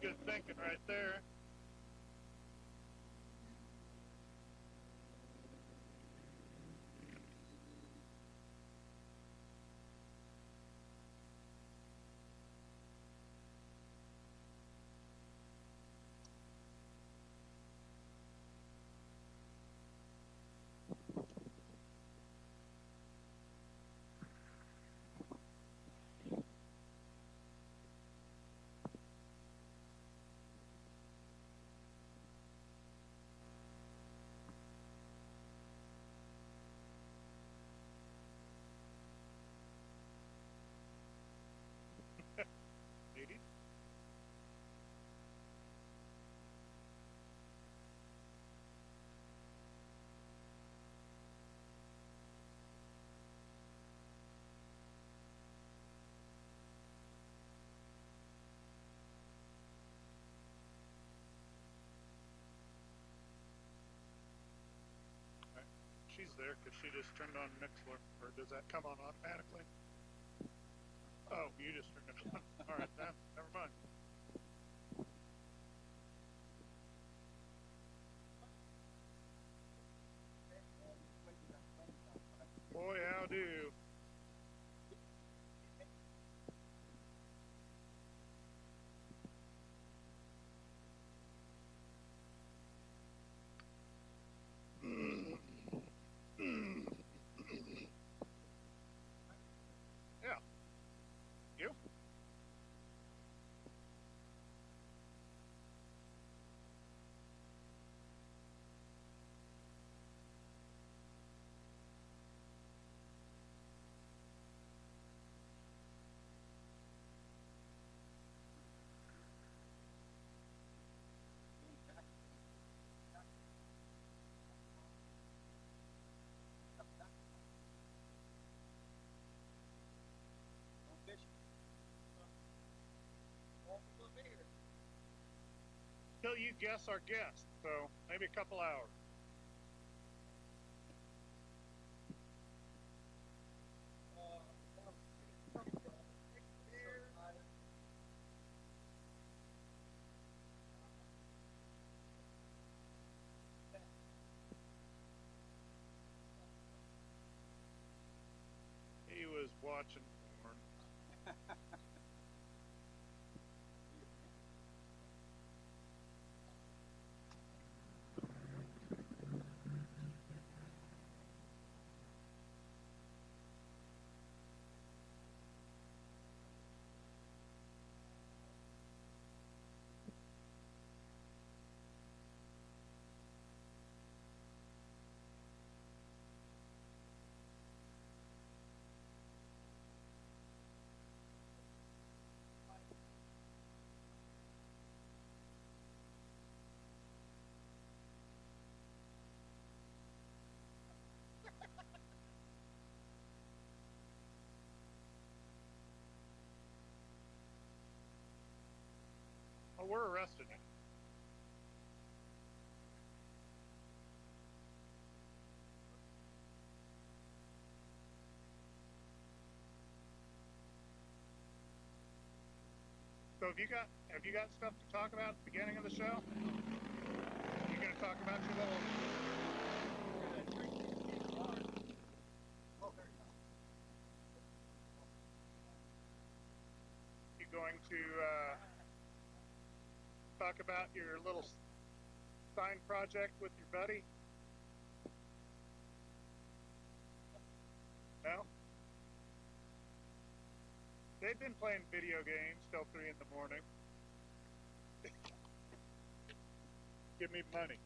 good thinking right there. Lady. She's there because she just turned on Mixler, or does that come on automatically? Oh, you just turned it on. All right, then, never mind. Boy, how do. Yeah. You? Till you guess our guest, so maybe a couple hours. He was watching porn. Oh, we're arresting him. So have you got stuff to talk about at the beginning of the show? You gonna talk about your little You going to talk about your little sign project with your buddy? No? They've been playing video games till 3 in the morning. Give me money.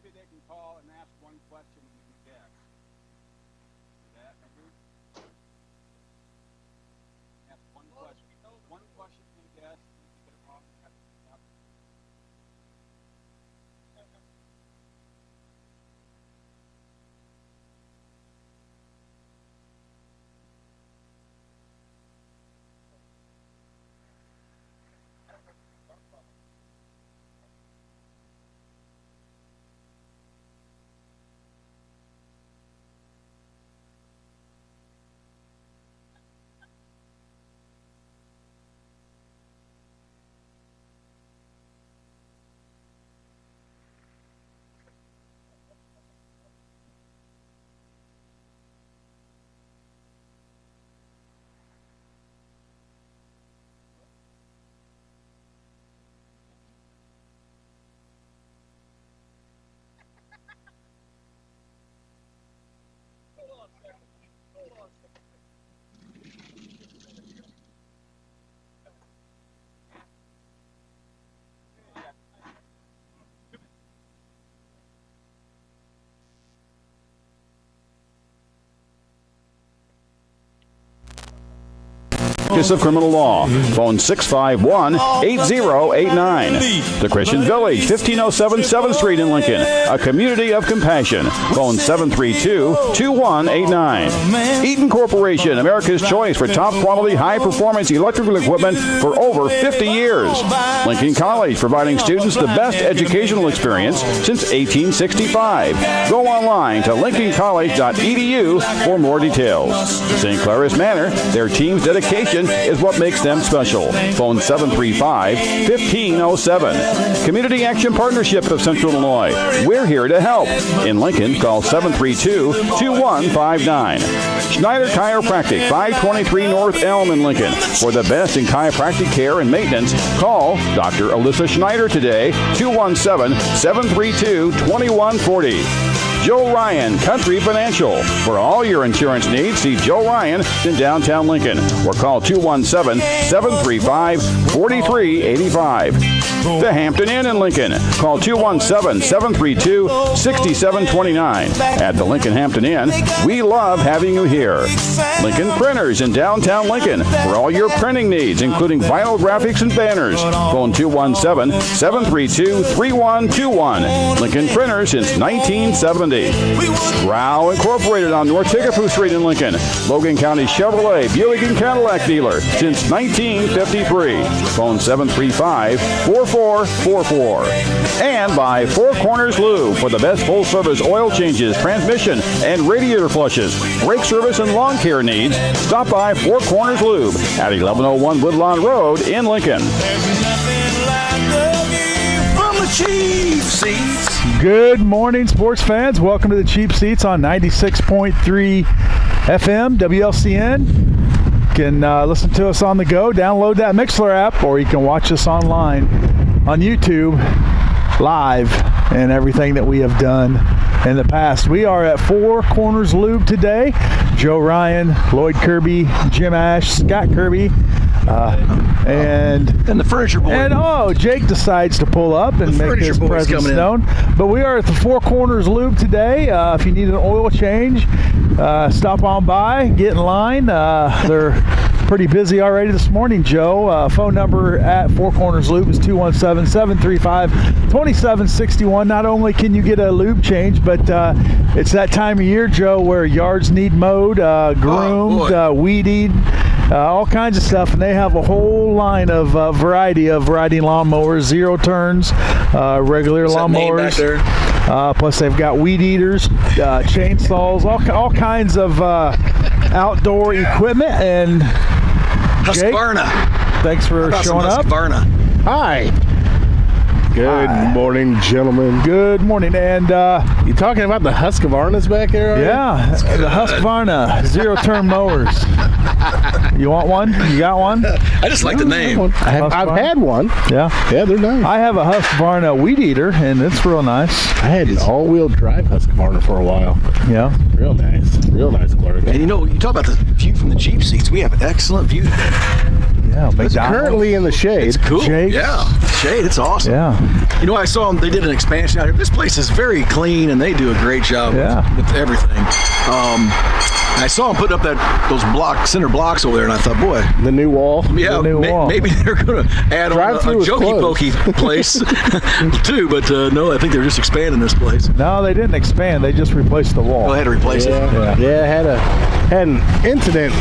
maybe they can call and ask one question and you can guess. Is that maybe? Ask one question. One question you can guess. You can get it wrong. You have to pick up. Of criminal law. Phone 651-8089. The Christian Village, 1507 7th Street in Lincoln. A community of compassion. Phone 732-2189. Eaton Corporation, America's choice for top quality, high performance electrical equipment for over 50 years. Lincoln College, providing students the best educational experience since 1865. Go online to lincolncollege.edu for more details. St. Claris Manor, their team's dedication is what makes them special. Phone 735-1507. Community Action Partnership of Central Illinois. We're here to help. In Lincoln, call 732-2159. Schneider Chiropractic, 523 North Elm in Lincoln. For the best in chiropractic care and maintenance, call Dr. Alyssa Schneider today, 217-732-2140. Joe Ryan, Country Financial. For all your insurance needs, see Joe Ryan in downtown Lincoln or call 217-735-4385. The Hampton Inn in Lincoln. Call 217-732-6729. At the Lincoln Hampton Inn, we love having you here. Lincoln Printers in downtown Lincoln. For all your printing needs, including vinyl graphics and banners. Phone 217-732-3121. Lincoln Printers since 1970. Rao Incorporated on North Tickapoo Street in Lincoln. Logan County Chevrolet, Buick and Cadillac dealer since 1953. Phone 735-4444. And by Four Corners Lube for the best full-service oil changes, transmission, and radiator flushes, brake service, and lawn care needs. Stop by Four Corners Lube at 1101 Woodlawn Road in Lincoln. Cheap Seats. Good morning, sports fans. Welcome to the Cheap Seats on 96.3 FM, WLCN. You can listen to us on the go, download that Mixler app, or you can watch us online on YouTube live and everything that we have done in the past. We are at Four Corners Lube today. Joe Ryan, Lloyd Kirby, Jim Ash, Scott Kirby, and the furniture boy. And Jake decides to pull up and make his presence known. But we are at the Four Corners Lube today. If you need an oil change, stop on by, get in line. They're pretty busy already this morning, Joe. Phone number at Four Corners Lube is 217-735-2761. Not only can you get a lube change, but it's that time of year, Joe, where yards need mowed, groomed, weeded, all kinds of stuff, and they have a whole line of variety of riding lawnmowers, zero turns, regular lawnmowers. Plus they've got weed eaters, chainsaws, all kinds of outdoor equipment. And Husqvarna. Thanks for showing up. Hi. Good morning, gentlemen. Good morning. And you talking about the Husqvarnas back there? Yeah, the Husqvarna zero-turn mowers. You want one? You got one? I just like the name. I've had one. Yeah, they're nice. I have a Husqvarna weed eater, and it's real nice. I had an all-wheel drive Husqvarna for a while. Yeah, real nice, clerk. And you talk about the view from the Jeep seats. We have an excellent view today. Yeah, It's McDonald's. currently in the shade. It's cool. Jake's. Yeah, shade. It's awesome. Yeah. You know, I saw them. They did an expansion out here. This place is very clean, and they do a great job with everything. I saw them put up those center blocks over there, and I thought, boy, The new wall. yeah, new wall. maybe they're going to add on Drive-through a is jokey pokey place too. But no, I think they're just expanding this place. No, they didn't expand. They just replaced the wall. Go ahead and replace it. Yeah, had an incident,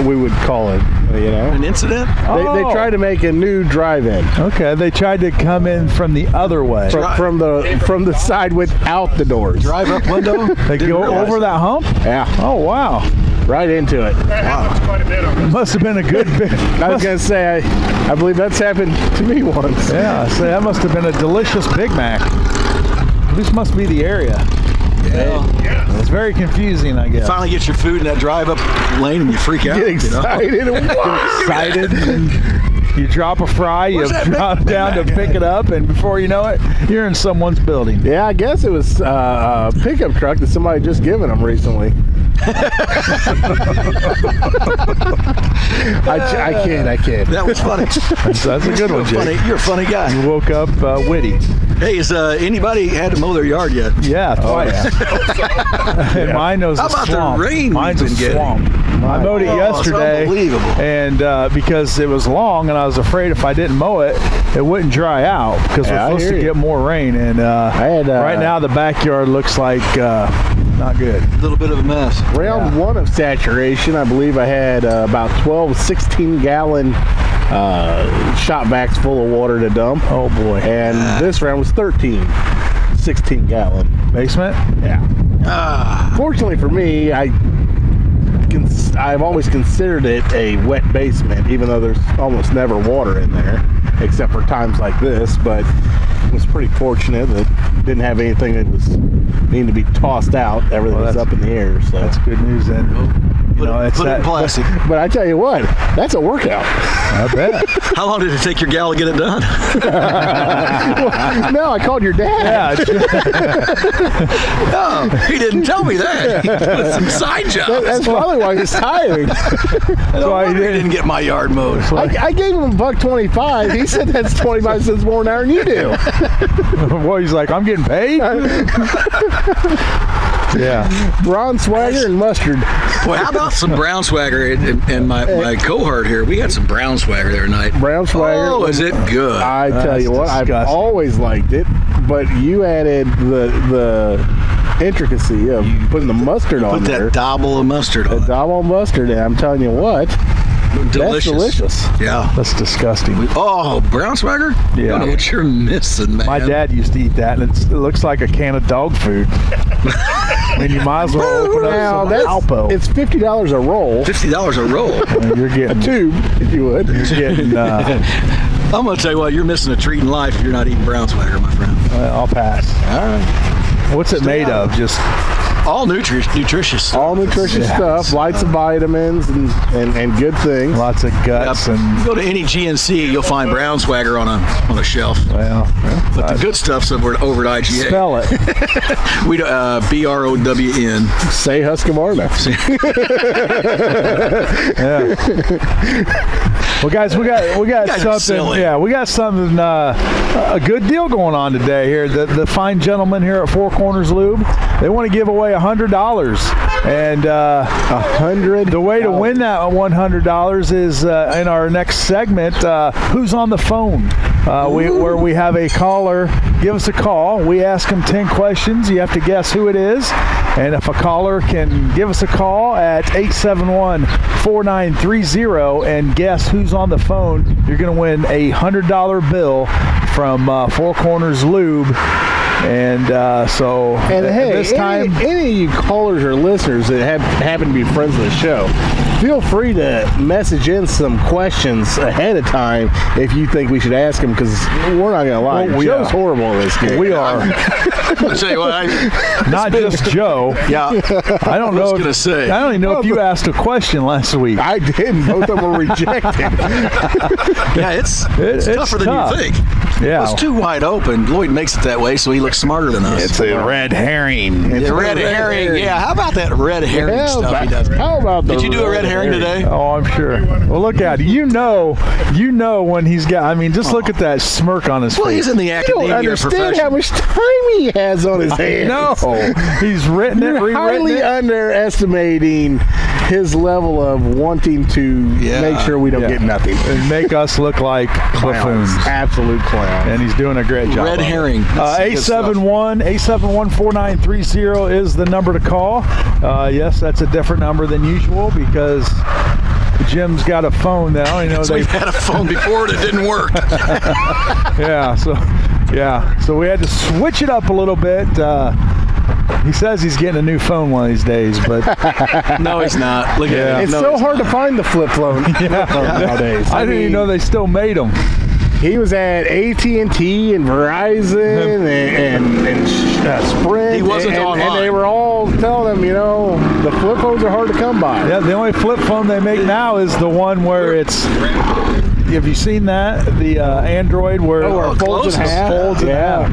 we would call it, you know. An incident? They tried to make a new drive-in Okay, they tried to come in from the other way. from the side without the doors. Drive up window? They Didn't go realize over it. that hump? Yeah, Oh, wow. right into it. That happens quite a bit on this. Must have been a good bit. I was going to say, I believe that's happened to me once. Yeah, so that must have been a delicious Big Mac. This must be the area. Yeah. It's very confusing, I guess. Finally get your food in that drive up lane and you freak out. Get you know? excited. Excited. You drop a fry, you Where's that drop Big down to Mac pick it up, and before you know it, you're in someone's building. Yeah, I guess it was a pickup truck that somebody had just given them recently. I kid. That was funny. That's a good one, Jake. You're a funny guy. You woke up witty. Hey, has anybody had to mow their yard yet? Yeah, twice. And mine was How a about swamp. the rain Mine's we've a been getting? swamp. I mowed it It's yesterday, unbelievable. and because it was long, and I was afraid if I didn't mow it, it wouldn't dry out because Yeah, I we're supposed hear to you. get more rain. And had, right now the backyard looks like not good. A little bit of a mess. Round one of saturation, I believe I had about 12 16-gallon shop vacs full of water to dump. Oh boy! And this round was 13 16-gallon. Basement? Yeah. Fortunately for me, I've always considered it a wet basement, even though there's almost never water in there, except for times like this. But I was pretty fortunate that it didn't have anything that was needing to be tossed out. Everything was up in the air. So That's good news then. Put it in plastic. But I tell you what, that's a workout. I bet. How long did it take your gal to get it done? No, I called your dad. Yeah. Oh, he didn't tell me that. He put some side jobs. That's probably why he's tired. No why he wonder he didn't get my yard mowed. I gave him $1.25. He said that's 25 cents more an hour than you do. Well, he's like, I'm getting paid. Yeah. Brown swagger and mustard. Well, how about some brown swagger and my cohort here? We had some brown swagger there tonight. Brown swagger. Oh, is it good? I tell That's you what, I've disgusting. always liked it, but you added the intricacy of putting the mustard on Put there. that dabble of mustard The on. double mustard, and I'm telling you what, Delicious. that's delicious. Yeah. That's disgusting. Oh, brown swagger? Yeah. You don't know what you're missing, man. My dad used to eat that, and it looks like a can of dog food. I mean, you might as well open Now, up some Alpo. it's $50 a roll, $50 a roll. And you're a getting, tube, if you would. you're getting. I'm going to tell you what, you're missing a treat in life if you're not eating brown swagger, my friend. I'll pass. All right. What's it made of? Just All nutritious stuff. All nutritious Yeah. stuff, lots of vitamins and good things. lots of guts Yep. and. You go to any GNC, you'll find brown swagger on a shelf. Well, But the good stuff's over at IGA. spell it. We BROWN. Say Husqvarna. Well, guys, we got guys are something. silly. Yeah, we got something. A good deal going on today here. The fine gentlemen here at Four Corners Lube, they want to give away $100, and $100. the way to win that $100 is in our next segment. Who's on the phone? Where we have a caller give us a call. We ask them 10 questions. You have to guess who it is. And if a caller can give us a call at 871-4930 and guess who's on the phone, you're going to win a $100 bill from Four Corners Lube. And so And hey, this time, any of you callers or listeners that happen to be friends of the show, feel free to message in some questions ahead of time if you think we should ask them, because we're not going to lie. Well, we Joe's are. horrible at this game. we are I'll tell you what, not just Joe. yeah, I don't know. I was gonna say. I don't even know if you asked a question last week. I did. Both of them were rejected. yeah, it's It's tougher tough. than you think. Yeah. It's too wide open. Lloyd makes it that way, so he looks look smarter than us. It's a red herring. It's red herring. Yeah, how about that red herring stuff he does? How about Did you do a red herring today? Oh, I'm sure. Well, look at it. You know when he's got. I mean, just look at that smirk on his Well, face. he's in the You don't academia understand how profession. much time he has on his hands. No, he's written it, You're rewritten highly it. underestimating his level of wanting to make sure we don't get nothing. And make us look like buffoons. Absolute clown. And he's doing a great job. Red herring. That's good stuff. 871-4930 is the number to call. Yes, that's a different number than usual because Jim's got a phone now. You know, We've had a phone before that didn't work. So we had to switch it up a little bit. He says he's getting a new phone one of these days, but No, he's not. Look at it. It's No, so he's hard to not. find the flip phone nowadays. I didn't even know they still made them. He was at AT&T and Verizon and Sprint. He wasn't and online. they were all telling him, the flip phones are hard to come by. Yeah, the only flip phone they make now is the one where it's. Have you seen that? The Android where it folds in half. Folds in half.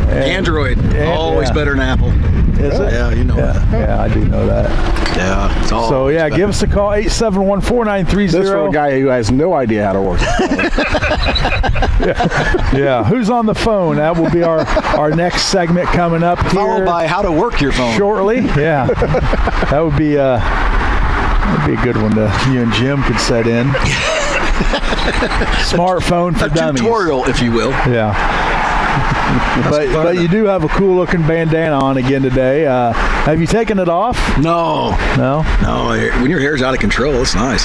Android, always better than Apple. Is it? Yeah, you know that. Yeah, I do know that. Yeah, it's all. So yeah, give us a call 871-4930. This for a guy who has no idea how to work. Yeah, who's on the phone? That will be our next segment coming up here. Followed by how to work your phone. Shortly. Yeah, that would be a good one to you and Jim could set in. Smartphone for A dummies. tutorial, if you will. Yeah. But you do have a cool looking bandana on again today. Have you taken it off? No. No. When your hair's out of control, it's nice.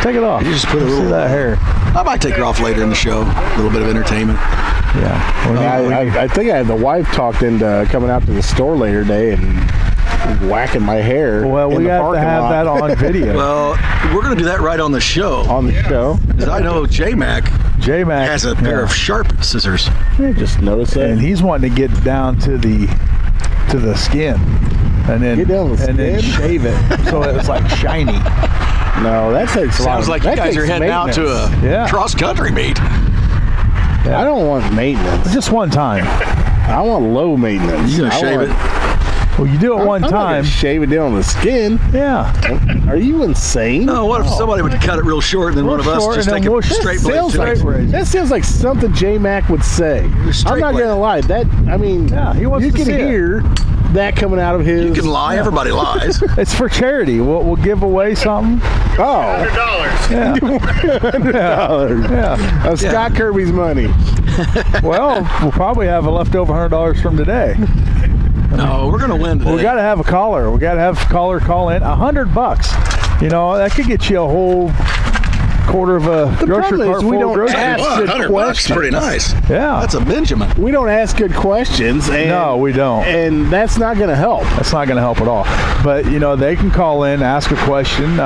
Take it off. You just put a Let's little. see that hair. I might take her off later in the show. A little bit of entertainment. Yeah. I think I had the wife talked into coming out to the store later today and whacking my hair. Well, in we the have to parking have lot. that on video. Well, we're going to do that right on the show. On the show. Because I know J-Mac J-Mac has a pair of sharp scissors. I just noticed that. and he's wanting to get down to the skin, and then Get down to the then skin? shave it so it's like shiny. No, that takes a lot. Sounds like you that guys are takes heading out to maintenance. a Yeah. cross-country meet. I don't want maintenance. Just one time. I want low maintenance. You going to shave it? Well, you do it one I'm not time. gonna shave it down the skin. Yeah. Are you insane? No, what if somebody would cut it real short and then Real one of us short, just and take then a we'll straight blade sounds to like, it? that sounds like something J-Mac would say. Straight I'm not blade. gonna lie. Yeah, he wants you to can see it. hear that coming out of his. You can lie. Everybody lies. It's for charity. We'll give away something. Oh, Yeah. $100. Yeah. Of Scott Kirby's money. Well, we'll probably have a leftover $100 from today. No, we're going to win today. Well, we got to have a caller. We got to have a caller call in. $100. You know, that could get you a whole quarter of a grocery problem cart is we full of don't groceries. ask What, good $100 questions. pretty nice. Yeah. That's a Benjamin. We don't ask good questions. And, No, we don't. And that's not going to help. That's not going to help at all. But, you know, they can call in, ask a question,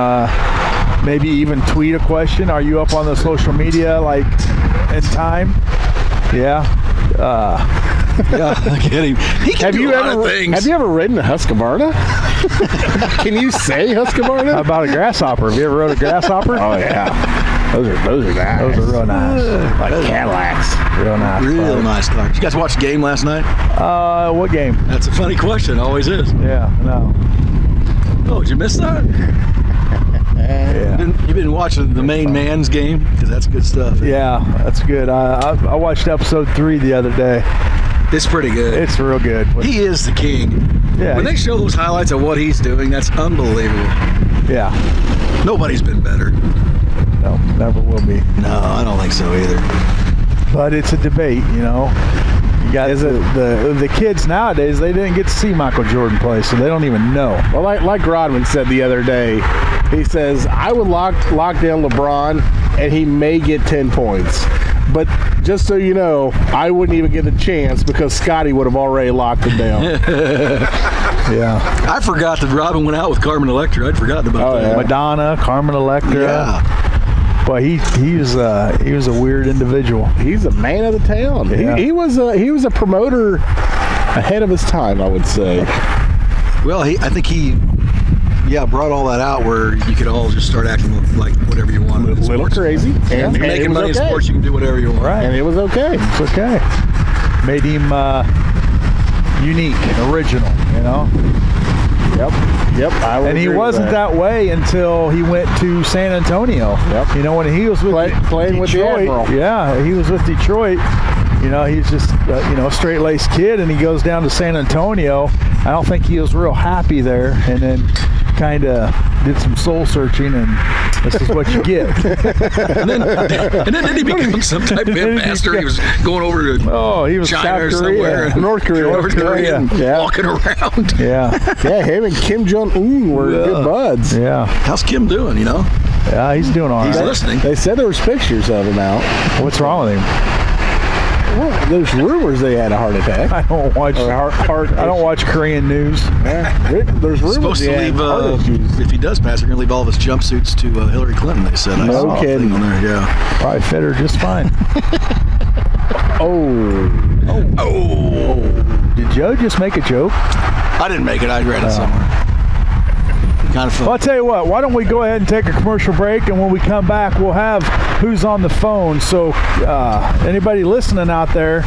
maybe even tweet a question. Are you up on the social media, like, in time? Yeah. Yeah, I get him. He can do a lot of things. Have you ever ridden a Husqvarna? Can you say How Husqvarna? about a grasshopper? Have you ever rode a grasshopper? Oh yeah, those are nice. Those are real nice. Like Cadillacs. Real nice. Real nice car. Did you guys watch the game last night? What game? That's a funny question. Always is. Yeah, no. Oh, did you miss that? Yeah. You've been watching the main man's game? Because that's good stuff. Yeah, that's good. I watched episode 3 the other day. It's pretty good. It's real good. He is the king. Yeah, When they show those highlights of what he's doing, that's unbelievable. yeah. Nobody's been better. No, never will be. No, I don't think so either. But it's a debate, you know. You got the kids nowadays, they didn't get to see Michael Jordan play, so they don't even know. Well, like Rodman said the other day, he says, I would lock down LeBron and he may get 10 points. But just so you know, I wouldn't even get a chance because Scotty would have already locked him down. Yeah. I forgot that Robin went out with Carmen Electra. I'd forgotten about that. yeah. Madonna, Carmen Electra. Yeah. Boy, he was a weird individual. He's a man of the town. Yeah. He was a promoter ahead of his time, I would say. Well, I think he brought all that out where you could all just start acting like whatever you want. A little crazy. If you're making money in sports, you can do whatever you want. Right. And it was okay. It's okay. Made him unique and original, you know. Yep. And he wasn't that way until he went to San Antonio. Yep. You know, when he was with playing with the Admiral. Yeah, he was with Detroit. You know, he's just a straight-laced kid, and he goes down to San Antonio. I don't think he was real happy there, and then kind of did some soul searching, and this is what you get. and then he became some type of ambassador. He was going over to he was China or South Korea. somewhere. North Korea. And walking around. Yeah. Him and Kim Jong-un were good buds. Yeah. How's Kim doing, you know? Yeah, he's doing all right. He's listening. They said there was pictures of him out. What's wrong with him? Well, there's rumors they had a heart attack. I don't watch. I don't watch Korean news. Yeah. There's rumors Supposed to leave. heart issues. If he does pass, they're going to leave all of his jumpsuits to Hillary Clinton. They said. I saw a thing kidding. on there, yeah. Probably fit her just fine. Did Joe just make a joke? I didn't make it. I read it somewhere. Kind of fun. Well, I'll tell you what. Why don't we go ahead and take a commercial break, and when we come back, we'll have Who's on the Phone. So anybody listening out there,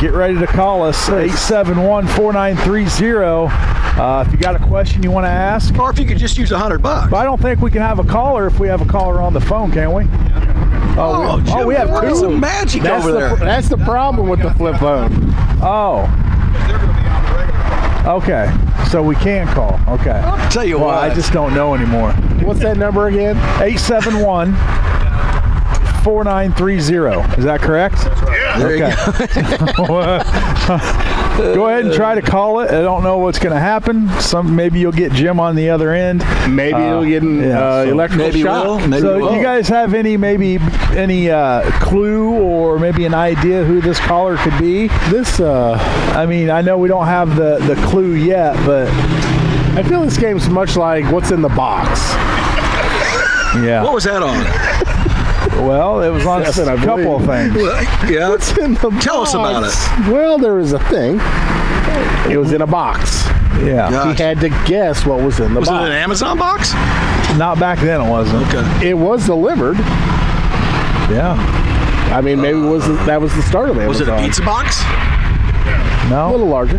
get ready to call us, 871-4930. If you got a question you want to ask. Or if you could just use $100. But I don't think we can have a caller if we have a caller on the phone, can we? Jim, we have working two. some magic over there. That's the problem with the flip phone. Oh. Okay. So we can call. Okay. I'll tell you what. I just don't know anymore. What's that number again? 871-4930. Is that correct? Yeah. There you go. Go ahead and try to call it. I don't know what's going to happen. Maybe you'll get Jim on the other end. Maybe you'll get an electrical maybe shock. Maybe So you guys have any clue or maybe an idea who this caller could be? I mean, I know we don't have the clue yet, but I feel this game's much like What's in the Box. yeah. What was that on? Well, it was on a couple of things. Yeah. What's in the box? Tell us about it. Well, there was a thing. It was in a box. Yeah. Gosh. He had to guess what was in the Was box. it an Amazon box? Not back then, it wasn't. Okay. It was delivered. Yeah. I mean, maybe that was the start of Amazon. Was it a pizza box? A No, little larger.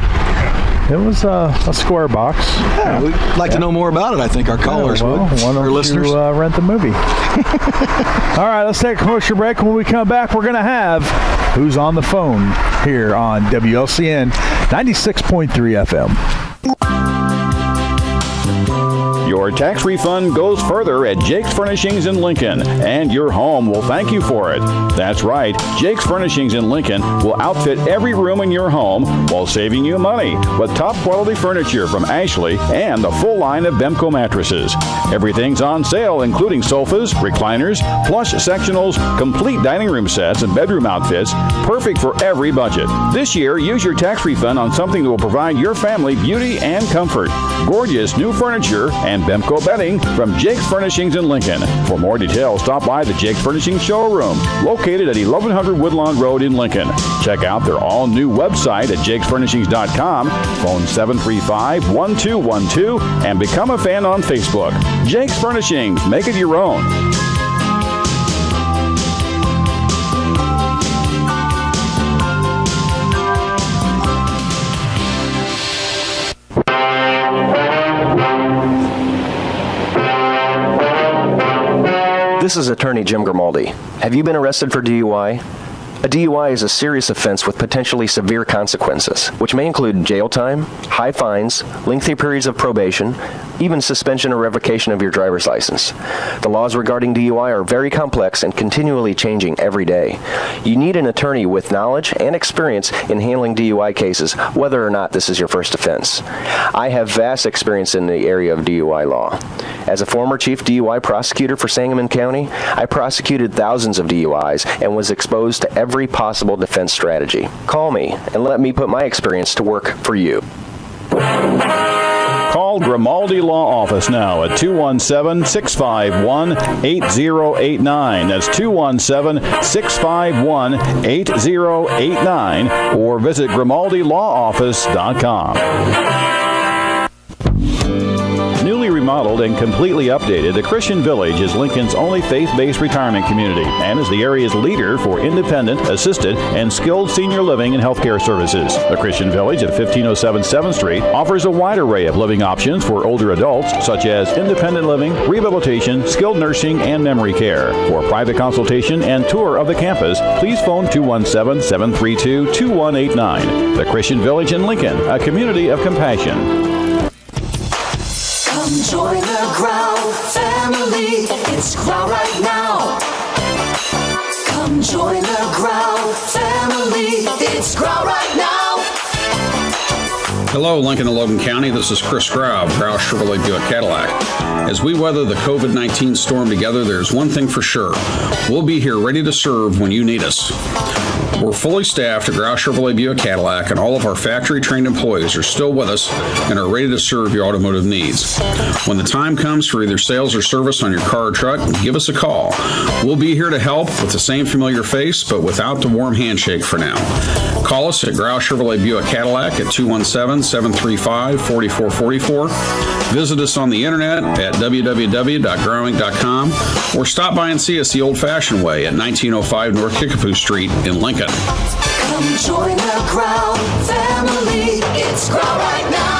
it was a square box. Yeah, we'd like to know more about it. I think our callers Well, would. why Our don't listeners. you rent the movie? All right, let's take a commercial break. When we come back, we're going to have Who's on the Phone here on WLCN 96.3 FM. Your tax refund goes further at Jake's Furnishings in Lincoln, and your home will thank you for it. That's right, Jake's Furnishings in Lincoln will outfit every room in your home while saving you money with top quality furniture from Ashley and a full line of Bemco mattresses. Everything's on sale, including sofas, recliners, plush sectionals, complete dining room sets, and bedroom outfits, perfect for every budget. This year, use your tax refund on something that will provide your family beauty and comfort. Gorgeous new furniture and Bemco bedding from Jake's Furnishings in Lincoln. For more details, stop by the Jake's Furnishings showroom, located at 1100 Woodlawn Road in Lincoln. Check out their all-new website at jakesfurnishings.com, phone 735-1212, and become a fan on Facebook. Jake's Furnishings, make it your own. This is attorney Jim Grimaldi. Have you been arrested for DUI? A DUI is a serious offense with potentially severe consequences, which may include jail time, high fines, lengthy periods of probation, even suspension or revocation of your driver's license. The laws regarding DUI are very complex and continually changing every day. You need an attorney with knowledge and experience in handling DUI cases, whether or not this is your first offense. I have vast experience in the area of DUI law. As a former chief DUI prosecutor for Sangamon County, I prosecuted thousands of DUIs and was exposed to every possible defense strategy. Call me and let me put my experience to work for you. Call Grimaldi Law Office now at 217-651-8089. That's 217-651-8089, or visit GrimaldiLawOffice.com. Newly remodeled remodeled and completely updated, the Christian Village is Lincoln's only faith-based retirement community and is the area's leader for independent, assisted, and skilled senior living and healthcare services. The Christian Village at 1507 7th Street offers a wide array of living options for older adults, such as independent living, rehabilitation, skilled nursing, and memory care. For private consultation and tour of the campus, please phone 217-732-2189. The Christian Village in Lincoln, a community of compassion. Come join the Growl family. It's Growl right now. Come join the Growl family. It's Growl right now. Hello, Lincoln and Logan County. This is Chris Grau, Grau Chevrolet Buick Cadillac. As we weather the COVID-19 storm together, there's one thing for sure. We'll be here ready to serve when you need us. We're fully staffed at Grau Chevrolet Buick Cadillac, and all of our factory-trained employees are still with us and are ready to serve your automotive needs. When the time comes for either sales or service on your car or truck, give us a call. We'll be here to help with the same familiar face, but without the warm handshake for now. Call us at Grau Chevrolet Buick Cadillac at 217-735-4444. Visit us on the internet at www.growing.com or stop by and see us the old-fashioned way at 1905 North Kickapoo Street in Lincoln. Come join the Growl family. It's Growl right now.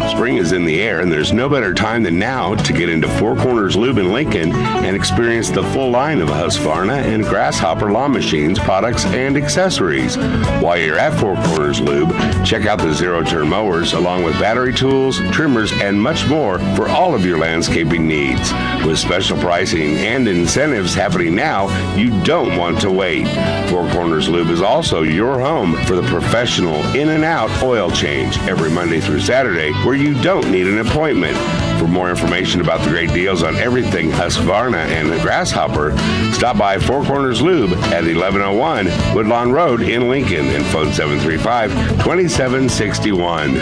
Spring is in the air, and there's no better time than now to get into Four Corners Lube in Lincoln and experience the full line of Husqvarna and Grasshopper lawn machines, products, and accessories. While you're at Four Corners Lube, check out the zero-turn mowers along with battery tools, trimmers, and much more for all of your landscaping needs. With special pricing and incentives happening now, you don't want to wait. Four Corners Lube is also your home for the professional in and out oil change every Monday through Saturday, where you don't need an appointment. For more information about the great deals on everything Husqvarna and the Grasshopper, stop by Four Corners Lube at 1101 Woodlawn Road in Lincoln and phone 735-2761.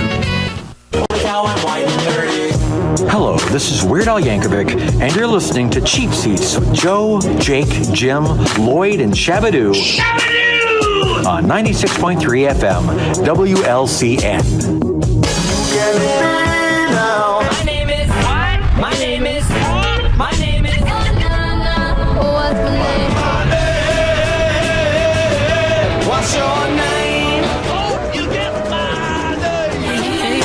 Hello, this is Weird Al Yankovic, and you're listening to Cheap Seats with Joe, Jake, Jim, Lloyd, and Shabadoo on 96.3 FM, WLCN. My name is what? My name is what? My name is what's my name? What's your name? Oh, you get my name.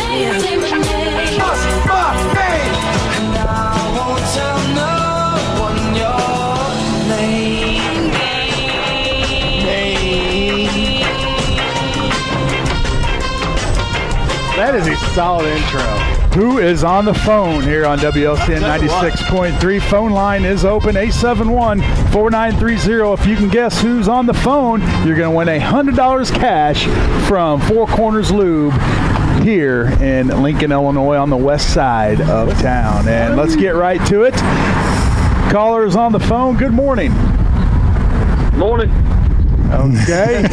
What's my name? And I won't tell no one your name. That is a solid intro. Who is on the phone here on WLCN 96.3? Phone line is open, 871-4930. If you can guess who's on the phone, you're going to win $100 cash from Four Corners Lube here in Lincoln, Illinois on the west side of town. And let's get right to it. Caller is on the phone. Good morning. Morning. Okay.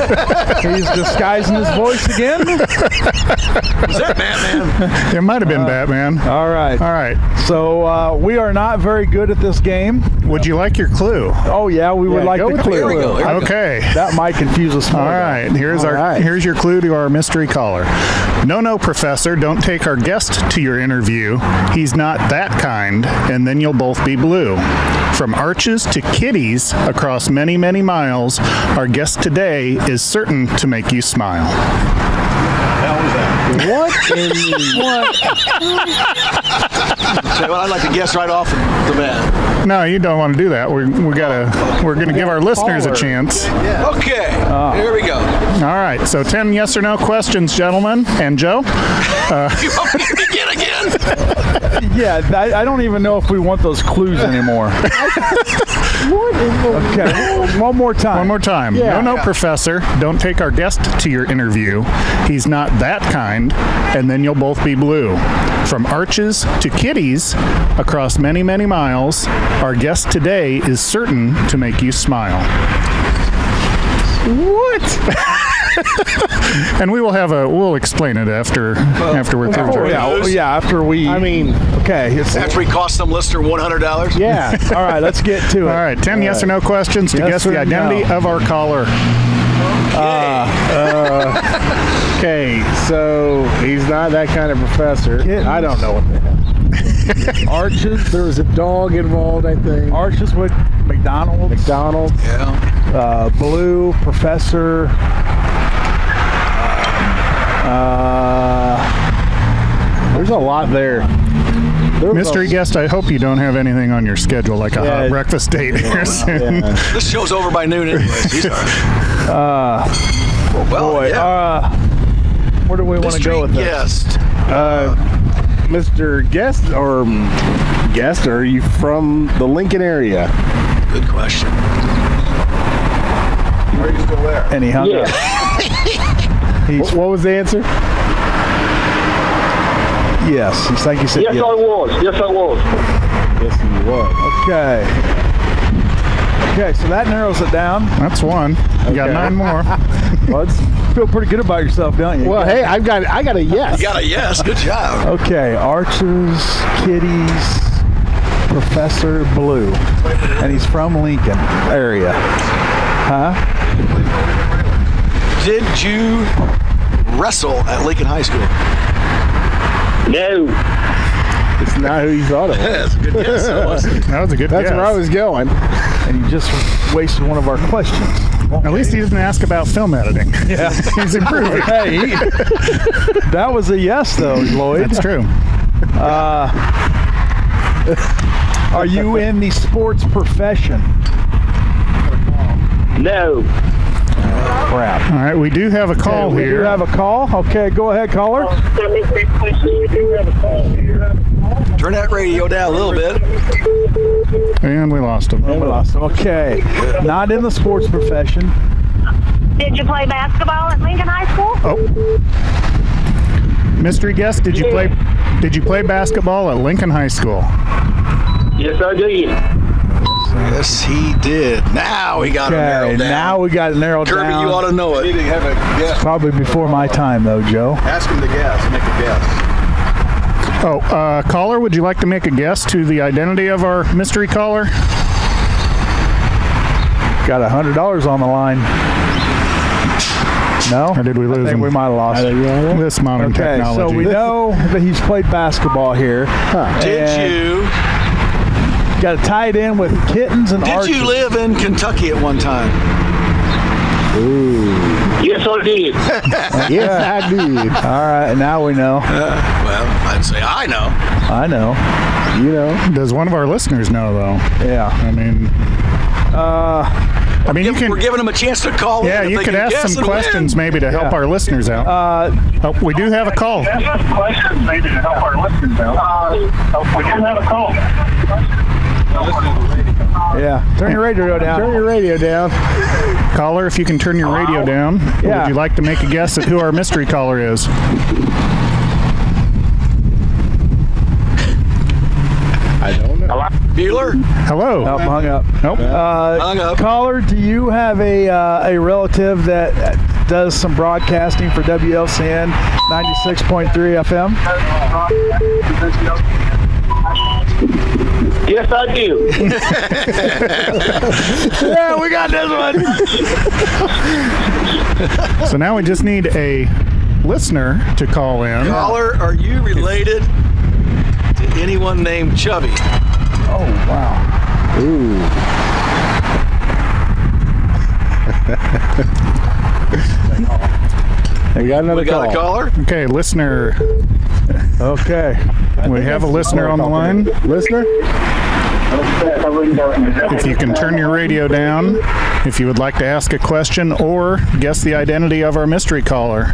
He's disguising his voice again. Is that Batman? It might have been Batman. All right. So we are not very good at this game. Would you like your clue? Oh, yeah, we would like the clue. Here we go. Okay. That might confuse us more. All right. Here's your clue to our mystery caller. No, Professor, don't take our guest to your interview. He's not that kind, and then you'll both be blue. From arches to kitties across many, many miles, our guest today is certain to make you smile. What in what? I'd like to guess right off the bat. No, you don't want to do that. We're gonna give our listeners a chance. Yeah. Okay. Here we go. All right. So 10 yes or no questions, gentlemen, and Joe. You want me to begin again? Yeah, I don't even know if we want those clues anymore. Okay, one more time. Yeah. No, Professor, don't take our guest to your interview. He's not that kind, and then you'll both be blue. From arches to kitties across many, many miles, our guest today is certain to make you smile. What? And we'll explain it after we're through. After we. Okay. After we cost some listener $100. Yeah. All right. Let's get to it. All right. 10 yes or no questions to guess the identity of our caller. Okay, so he's not that kind of professor. Kittens. I don't know what the hell. Arches. There was a dog involved, I think. Arches with McDonald's. Yeah. Blue, Professor. There's a lot there. Mystery guest, I hope you don't have anything on your schedule like a hot breakfast date here soon. This show's over by noon anyways. He's all right. Where do we want to go with this? Guest. Mr. Guest, are you from the Lincoln area? Good question. Are you still there? And he hung up. What was the answer? Yes. I think you said yes. I was. Yes, I was. Yes, you was. Okay, so that narrows it down. That's one. You got 9 more. Well, you feel pretty good about yourself, don't you? Well, hey, I got a yes. You got a yes. Good job. Okay, Arches, Kitties, Professor Blue. And he's from Lincoln area. Huh? Did you wrestle at Lincoln High School? No. It's not who you thought it was. That's a good guess. That was a good guess. That's where I was going. And you just wasted one of our questions. At least he didn't ask about film editing. Yeah. He's improving. Hey, that was a yes, though, Lloyd. That's true. Are you in the sports profession? No. Crap. All right, we do have a call we here. do have a call. Okay, go ahead, caller. Turn that radio down a little bit. And we lost him. Okay. Not in the sports profession. Did you play basketball at Lincoln High School? Oh. Mystery guest, did you play basketball at Lincoln High School? Yes, I did. Yes, he did. Now we got it narrowed down. Now we got it narrowed Kirby, down. you ought to know it. You need to have a guess. Probably before my time, though, Joe. Ask him to guess. Make a guess. Oh, caller, would you like to make a guess to the identity of our mystery caller? Got $100 on the line. No? Or did we lose I think him? we might have lost him. This modern technology. So we know that he's played basketball here. Did you? Got to tie it in with kittens and arches. Did you live in Kentucky at one time? Ooh. Yes, I did. Yes, I did. All right, now we know. Well, I'd say I know. I know. You know. Does one of our listeners know, though? Yeah. You can. We're giving them a chance to call. Yeah, you could ask some questions maybe to help our listeners out. We do have a call. Ask us questions maybe to help our listeners out. We do have a call. Yeah. Turn your radio down. Turn your radio down. Caller, if you can turn your radio down, Yeah. would you like to make a guess at who our mystery caller is? I don't know. Bueller? Hello. Nope, hung up. Nope. Hung up. Caller, do you have a relative that does some broadcasting for WLCN 96.3 FM? Yes, I do. Yeah, we got this one. So now we just need a listener to call in. Caller, are you related to anyone named Chubby? Oh, wow. Ooh. We got another We got a caller? Okay, listener. Okay. We have a listener on the line. Listener? If you can turn your radio down, if you would like to ask a question or guess the identity of our mystery caller.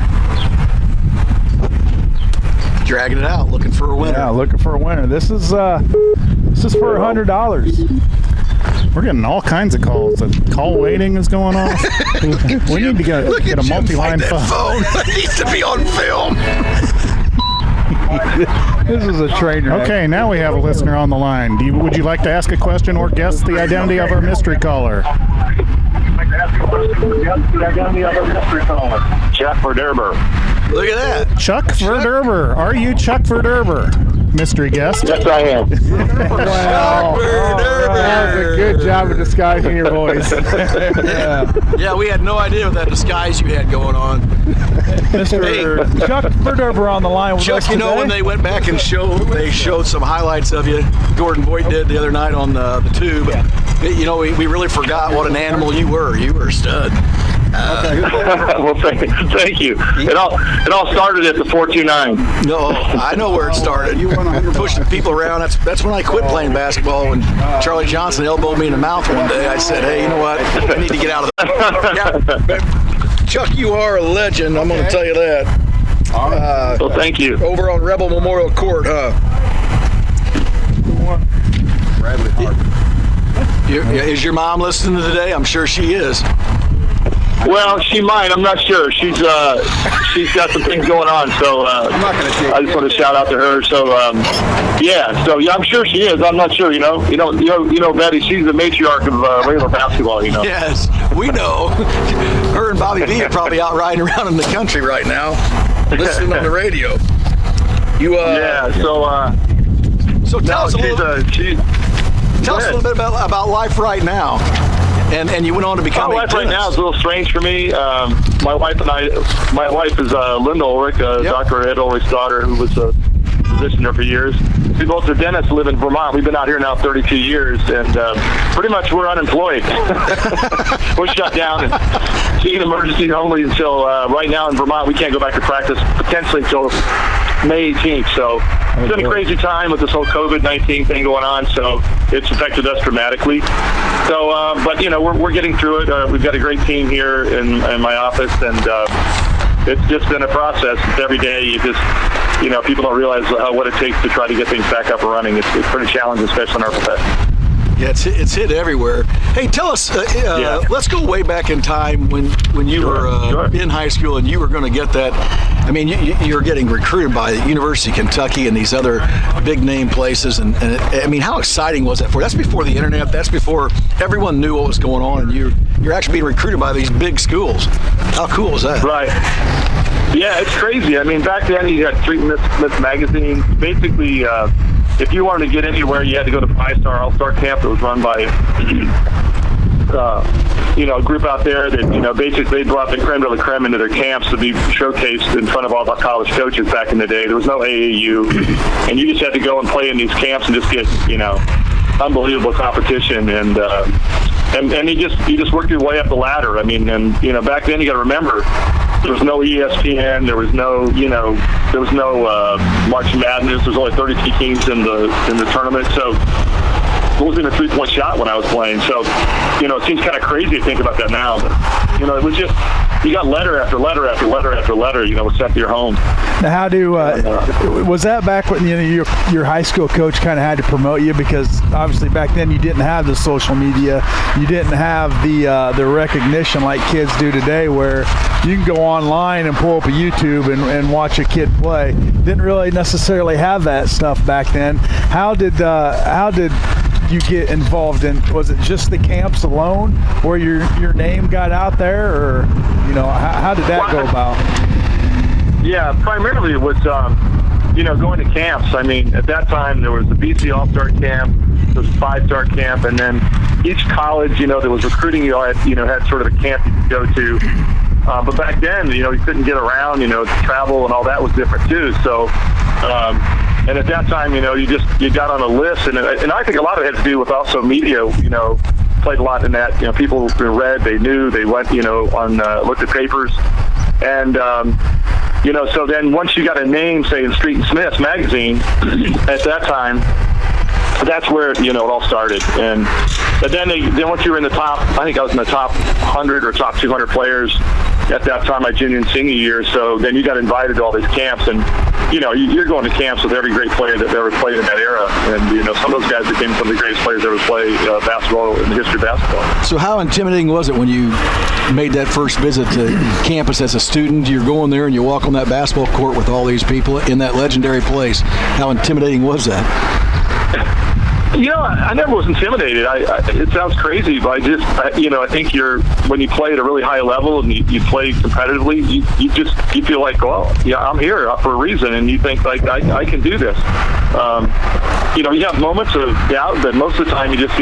Dragging it out, looking for a winner. Yeah, looking for a winner. This is for $100. We're getting all kinds of calls. The call waiting is going on. We need to get a multi-line phone. It needs to be on film. This is a train wreck. Okay, now we have a listener on the line. Would you like to ask a question or guess the identity of our mystery caller? Chuck Verderber. Look at that. Chuck Verderber. Are you Chuck Verderber? mystery guest. Yes, I am. Wow. That was a good job of disguising your voice. Yeah, we had no idea what that disguise you had going on. Mr. Chuck Verderber on the line with us Chuck, you know, today. when they went back and showed some highlights of you, Gordon Voigt did the other night on the tube, you know, we really forgot what an animal you were. You were a stud. Well, thank you. It all started at the 429. No, I know where it started. You were pushing people around. That's when I quit playing basketball. When Charlie Johnson elbowed me in the mouth one day, I said, "Hey, you know what? I need to get out of there." Chuck, you are a legend. I'm going to tell you that. Well, thank you. Over on Rebel Memorial Court, Bradley Hart. Is your mom listening today? I'm sure she is. Well, she might. I'm not sure. She's got some things going on, so I just want to shout out to her. So I'm sure she is. I'm not sure. You know, Betty. She's the matriarch of Railer basketball. You know. Yes, we know. Her and Bobby V are probably out riding around in the country right now, listening on the radio. So tell us a little bit about life right now. And you went on to become life right now is a little strange for me. My wife is Linda Ulrich, Dr. Ed Ulrich's daughter, who was a physician there for years. We both are dentists, live in Vermont. We've been out here now 32 years, and pretty much we're unemployed. We're shut down and seeing emergency only until right now in Vermont. We can't go back to practice potentially until May 18th. So it's been a crazy time with this whole COVID-19 thing going on. So it's affected us dramatically. So, but you know, we're getting through it. We've got a great team here in my office, and it's just been a process. It's every day. You know, people don't realize what it takes to try to get things back up and running. It's pretty challenging, especially in our profession. Yeah, it's hit everywhere. Hey, tell us, let's go way back in time when you were in high school and you were going to get that. I mean, you were getting recruited by the University of Kentucky and these other big name places. And I mean, how exciting was that for you? That's before the internet. That's before everyone knew what was going on. And you're actually being recruited by these big schools. How cool was that? Right. Yeah, it's crazy. I mean, back then you had Street Myth magazine. Basically, if you wanted to get anywhere, you had to go to 5-Star All-Star Camp that was run by, a group out there that, basically they brought the creme de la creme into their camps to be showcased in front of all the college coaches back in the day. There was no AAU, and you just had to go and play in these camps and just get, unbelievable competition. And you just worked your way up the ladder. I mean, back then you got to remember, there was no ESPN. There was no, March Madness. There's only 32 teams in the tournament. So it wasn't a 3-point shot when I was playing. So, it seems kind of crazy to think about that now. But, it was just, you got letter after letter after letter after letter, was sent to your home. Now, how was that back when your high school coach kind of had to promote you? Because obviously back then you didn't have the social media, you didn't have the recognition like kids do today, where you can go online and pull up a YouTube and watch a kid play. Didn't really necessarily have that stuff back then. How did you get involved in? Was it just the camps alone where your name got out there, or how did that go about? Yeah, primarily it was going to camps. I mean, at that time there was the BC All-Star Camp, there was a 5-Star Camp, and then each college that was recruiting you had sort of a camp you could go to. But back then, you couldn't get around, travel and all that was different too. So, and at that time, you got on a list, and I think a lot of it had to do with also media, played a lot in that. People read, they knew, they went, looked at papers, and so then once you got a name, say in Street and Smith magazine, at that time, that's where it all started. And then once you were in the top, I think I was in the top 100 or top 200 players at that time, my junior and senior year. So then you got invited to all these camps, and you're going to camps with every great player that ever played in that era. And some of those guys became some of the greatest players that ever played basketball in the history of basketball. So how intimidating was it when you made that first visit to campus as a student? You're going there and you walk on that basketball court with all these people in that legendary place. How intimidating was that? I never was intimidated. It sounds crazy, but I think when you play at a really high level and you play competitively, you feel like, well, yeah, I'm here for a reason, and you think like I can do this. You have moments of doubt, but most of the time you just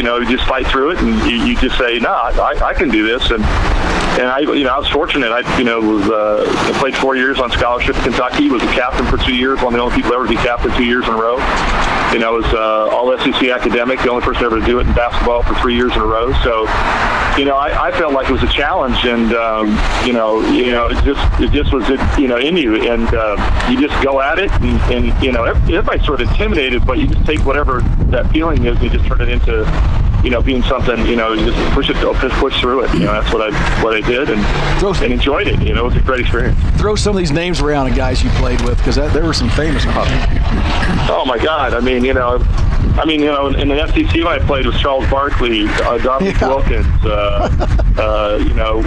fight through it, and you just say, no, I can do this. And I was fortunate. I played 4 years on scholarship in Kentucky. Was a captain for 2 years. One of the only people to ever be captain 2 years in a row. I was all SEC academic, the only person ever to do it in basketball for 3 years in a row. So, I felt like it was a challenge, and it just was in you, and you just go at it, and everybody's sort of intimidated, but you just take whatever that feeling is, and you just turn it into being something, you just push through it. That's what I did, and enjoyed it. It was a great experience. Throw some of these names around of guys you played with, because there were some famous ones. Oh my God! In the FCC when I played with Charles Barkley, Dominic Wilkins.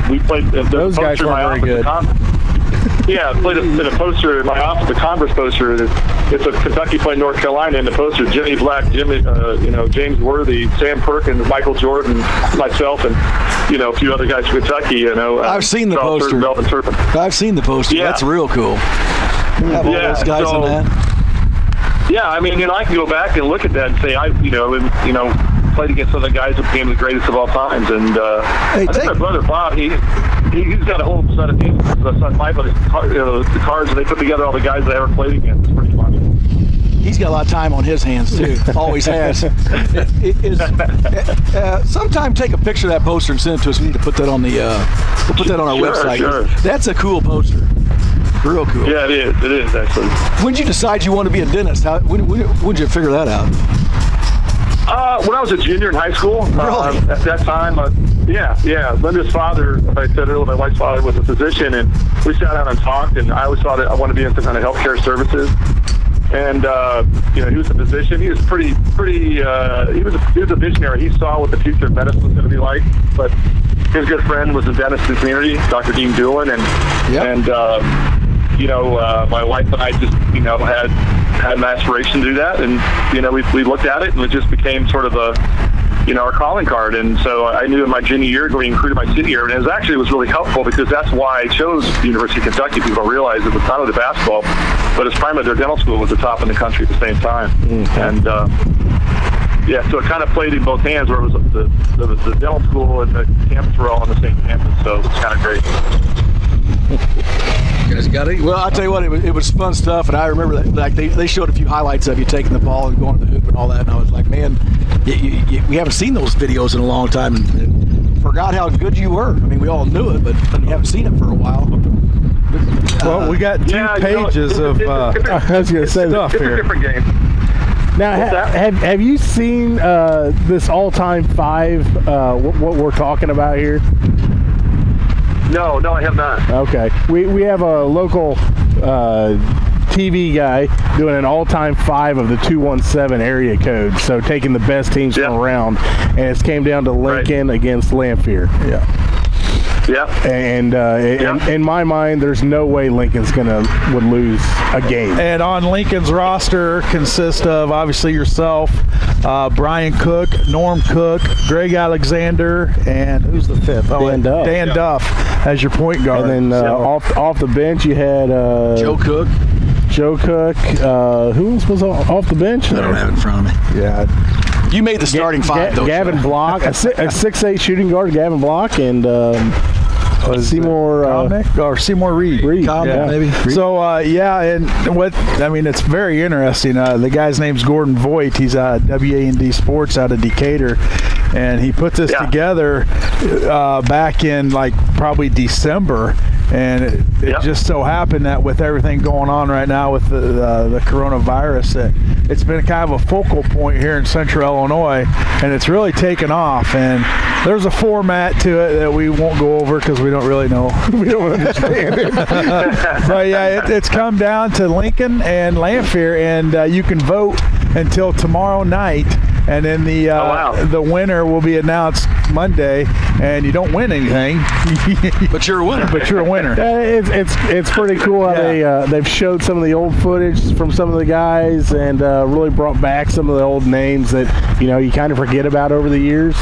We played. Those guys weren't very good. Yeah, I played in a poster in my office, the Converse poster. It's a Kentucky playing North Carolina, and the poster Jimmy Black, James Worthy, Sam Perkins, Michael Jordan, myself, and a few other guys from Kentucky. I've seen the Charles poster. Melvin Turpin. I've seen the poster. Yeah. That's real cool. Have all those guys in that. Yeah, I can go back and look at that and say played against some of the guys who became the greatest of all times. And I think my brother Bob, he's got a whole set of teams. Son Michael, the cards, and they put together all the guys that I ever played against. It's pretty funny. He's got a lot of time on his hands too. Always has. Sometime take a picture of that poster and send it to us. We need to put that on we'll put that on our website. Sure. That's a cool poster. Real cool. Yeah, it is. It is actually. When did you decide you want to be a dentist? When did you figure that out? When I was a junior in high school. Really? At that time, Linda's father, like I said earlier, my wife's father was a physician, and we sat down and talked, and I always thought I wanted to be in some kind of healthcare services. And, he was a physician. He was he was a visionary. He saw what the future of medicine was going to be like, but his good friend was a dentist in the community, Dr. Dean Doolin, my wife and I just, had an aspiration to do that, and we looked at it, and it just became sort of our calling card. And so I knew in my junior year going recruited my senior year, and it was really helpful because that's why I chose the University of Kentucky. People don't realize it was not only the basketball, but it's primarily their dental school was the top in the country at the same time. Mm-hmm. And so it kind of played in both hands, where it was the dental school and the campus were all on the same campus, so it's kind of great. You guys got it? Well, I'll tell you what, it was fun stuff, and I remember that, like they showed a few highlights of you taking the ball and going to the hoop and all that, and I was like, man, we haven't seen those videos in a long time, and forgot how good you were. We all knew it, but you haven't seen it for a while. Well, we got two pages of I was going to say stuff it's here. a different game. Now, have you seen this all-time 5, what we're talking about here? No, I have not. Okay. We have a local TV guy doing an all-time 5 of the 217 area code, so taking the best teams from around, and it came down to Lincoln against Lanphier. Yeah. And in my mind, there's no way Lincoln's would lose a game. And on Lincoln's roster consists of obviously yourself, Brian Cook, Norm Cook, Greg Alexander, and who's the fifth? Dan Duff as your point guard. And then off the bench you had Joe Cook. Who else was off the bench? I don't have it in front of me. Yeah. You made the starting 5, though. Gavin Block, a 6'8" shooting guard, Gavin Block, and Seymour Reed. Maybe. So and it's very interesting. The guy's name's Gordon Voigt. He's WAND Sports out of Decatur, and he put this together back in probably December. And it just so happened that with everything going on right now with the coronavirus, it's been kind of a focal point here in Central Illinois, and it's really taken off. And there's a format to it that we won't go over because we don't really know. We don't understand it. But it's come down to Lincoln and Lanphier, and you can vote until tomorrow night and then the winner will be announced Monday, and you don't win anything. But you're a winner. But you're a winner. It's pretty cool how they've showed some of the old footage from some of the guys and really brought back some of the old names that you kind of forget about over the years.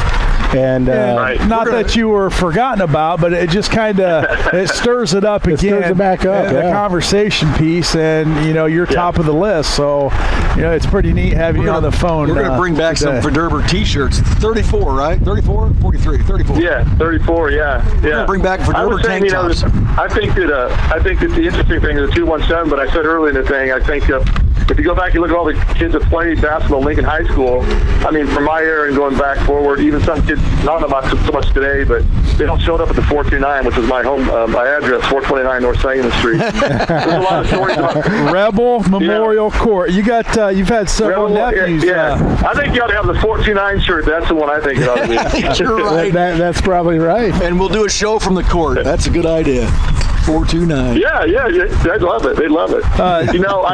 And not that you were forgotten about, but it just kind of it stirs it up again. Stirs it back up. The conversation piece, and you're top of the list. So it's pretty neat having you on the phone. We're going to bring back some Verderber T-shirts. 34, right? 34, 43, 34. Yeah, 34. Yeah. We're going to bring back Verderber tank tops. I think that the interesting thing is the 217. But I said earlier in the thing, I think if you go back and look at all the kids that played basketball in Lincoln High School, I mean, from my era and going back forward, even some kids, not about so much today, but they all showed up at the 429, which is my home, my address, 429 North Sangamon Street. There's a lot of stories about Rebel Memorial Court. You've had several nephews. Yeah. I think you ought to have the 429 shirt. That's the one I think it ought to be. You're right. That's probably right. And we'll do a show from the court. That's a good idea. 429. Yeah, they'd love it. They'd love it. I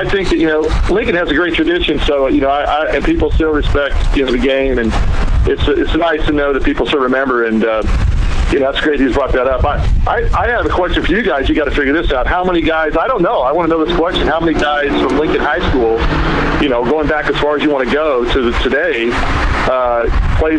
think that Lincoln has a great tradition, so I and people still respect the game, and it's nice to know that people still remember, and that's great he's brought that up. I have a question for you guys. You got to figure this out. How many guys? I don't know. I want to know this question. How many guys from Lincoln High School, going back as far as you want to go to today, played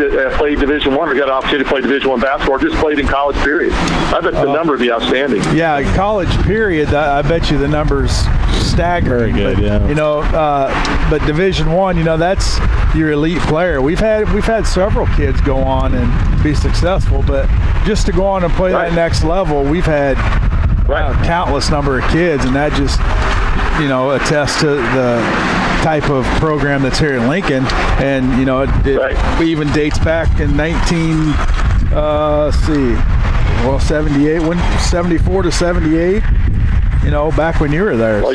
Division I, or got an opportunity to play Division I basketball, or just played in college, period? I bet the number would be outstanding. Yeah, college, period, I bet you the number's staggering. Very good, but Division I, that's your elite player. We've had several kids go on and be successful, but just to go on and play that next level, we've had countless number of kids, and that just attests to the type of program that's here in Lincoln. And it even dates back in 74 to 78, back when you were there. So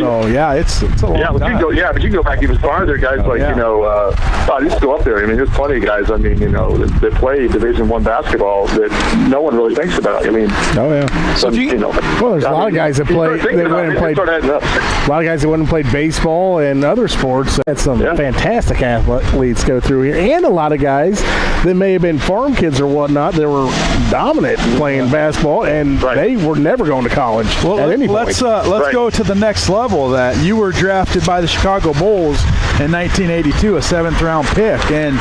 it's a long time. But you can go back even farther, guys. Just go up there. I mean, there's plenty of guys. I mean, that play Division I basketball that no one really thinks about. I mean, So there's a lot of guys that play. They went and played. A lot of guys that went and played baseball and other sports. Had some fantastic athletes go through here, and a lot of guys that may have been farm kids or whatnot that were dominant playing basketball, and they were never going to college at any point. Let's go to the next level of that. You were drafted by the Chicago Bulls in 1982, a 7th round pick, and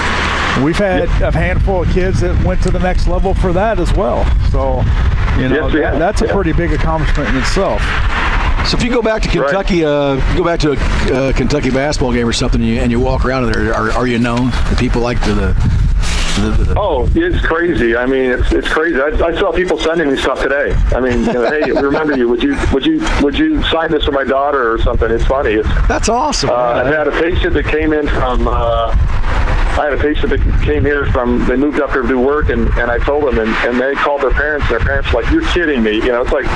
we've had a handful of kids that went to the next level for that as well. So, that's a pretty big accomplishment in itself. So if you go back to Kentucky, go back to a Kentucky basketball game or something, and you walk around there, are you known? Do people like Oh, it's crazy. I mean, it's crazy. I saw people sending me stuff today. I mean, hey, we remember you. Would you sign this for my daughter or something? It's funny. That's awesome. I had a patient that came in from. They moved up here to do work, and I told them, and they called their parents, and their parents were like, "You're kidding me." It's like,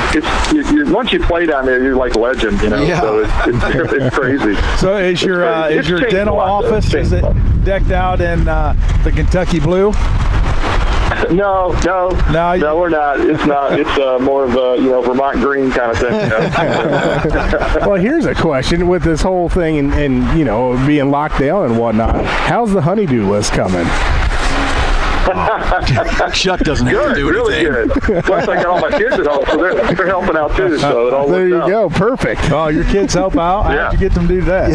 once you play down there, you're like a legend, Yeah. So it's crazy. So is your dental office, is it decked out in the Kentucky blue? No, we're not. It's not. It's more of a Vermont green kind of thing. Well, here's a question with this whole thing and being locked down and whatnot. How's the honeydew list coming? Chuck doesn't have to do really anything. Good. Plus, I got all my kids at home, so they're helping out too. So it all there you works go. Perfect. Oh, your kids help out? How'd you get them to do that?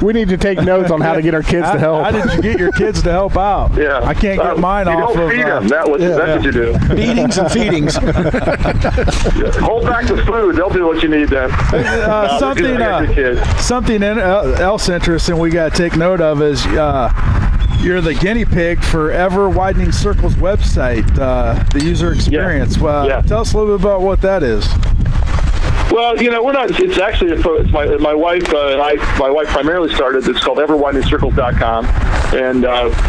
We need to take notes on how to get our kids to help. How did you get your kids to help out? Yeah. I can't get mine off You of... don't feed them. That's what you do. Feedings and feedings. Hold back the food. They'll do what you need then. Something else interesting we got to take note of is... you're the guinea pig for Ever Widening Circle's website, the user experience. Tell us a little bit about what that is. Well, we're not. It's actually it's my wife and I. My wife primarily started. It's called EverWideningCircles.com, and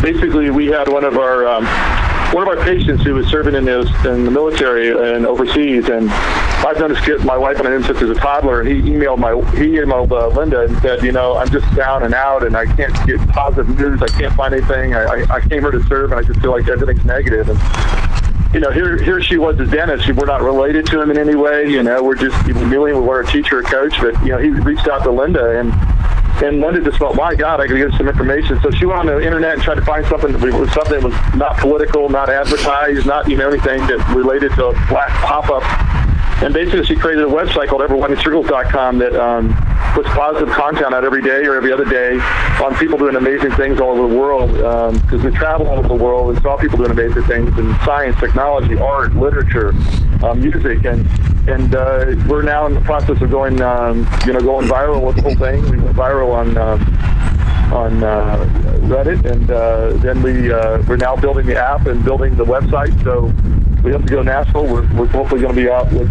basically we had one of our patients who was serving in the military and overseas, and I've done this kid. My wife and I knew him since he was a toddler, and he emailed Linda and said, I'm just down and out, and I can't get positive news. I can't find anything. I came here to serve, and I just feel like everything's negative. And here she was, a dentist. We're not related to him in any way. We're just knew him. We weren't a teacher or coach, but he reached out to Linda, and And Linda just felt, my God, I got to get some information. So she went on the internet and tried to find something that was not political, not advertised, not anything that related to black pop-ups. And basically, she created a website called EverWindingCircles.com that puts positive content out every day or every other day on people doing amazing things all over the world. Because we travel all over the world and saw people doing amazing things in science, technology, art, literature, music, and we're now in the process of going viral with the whole thing. We went viral on Reddit, and then we're now building the app and building the website. So we have to go national. We're hopefully going to be out with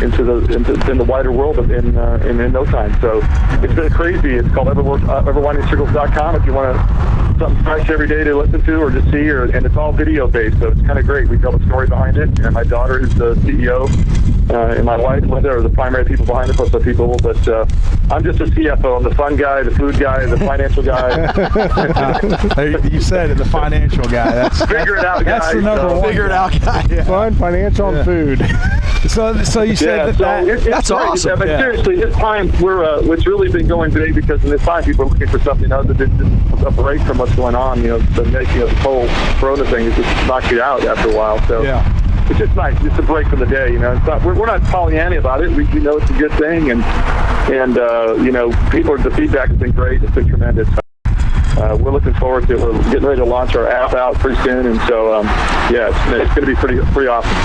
into the wider world in no time. So it's been crazy. It's called EverWindingCircles.com. If you want something fresh every day to listen to or to see, and it's all video based, so it's kind of great. We tell the story behind it, and my daughter is the CEO, and my wife Linda are the primary people behind it, plus the people. But I'm just a CFO. I'm the fun guy, the food guy, the financial guy. You said it, the financial guy. That's figure it out guy. That's the number one. Figure it out guy. Yeah. Fun, financial, and food. So you said that's awesome. But seriously, this time it's really been going big because in this time people are looking for something other than just a break from what's going on. The whole Corona thing has just knocked you out after a while. So it's just nice, just a break from the day. It's not, we're not Pollyanna about it. We know it's a good thing, and the feedback has been great. It's been tremendous. We're looking forward to it. We're getting ready to launch our app out pretty soon, and so it's going to be pretty awesome.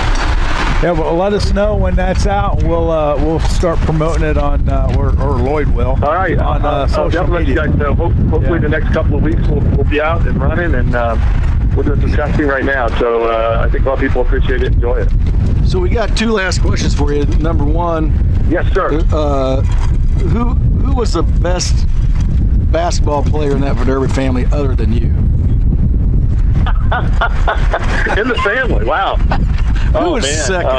Yeah, well, let us know when that's out. We'll start promoting it on, or Lloyd will. All right, on social media. Let you guys know. Hopefully, the next couple of weeks we'll be out and running, and we're doing some testing right now. So I think a lot of people appreciate it, enjoy it. So we got two last questions for you. Number one. Yes, sir. Who was the best basketball player in that Verderber family other than you? In the family, wow. Who was second?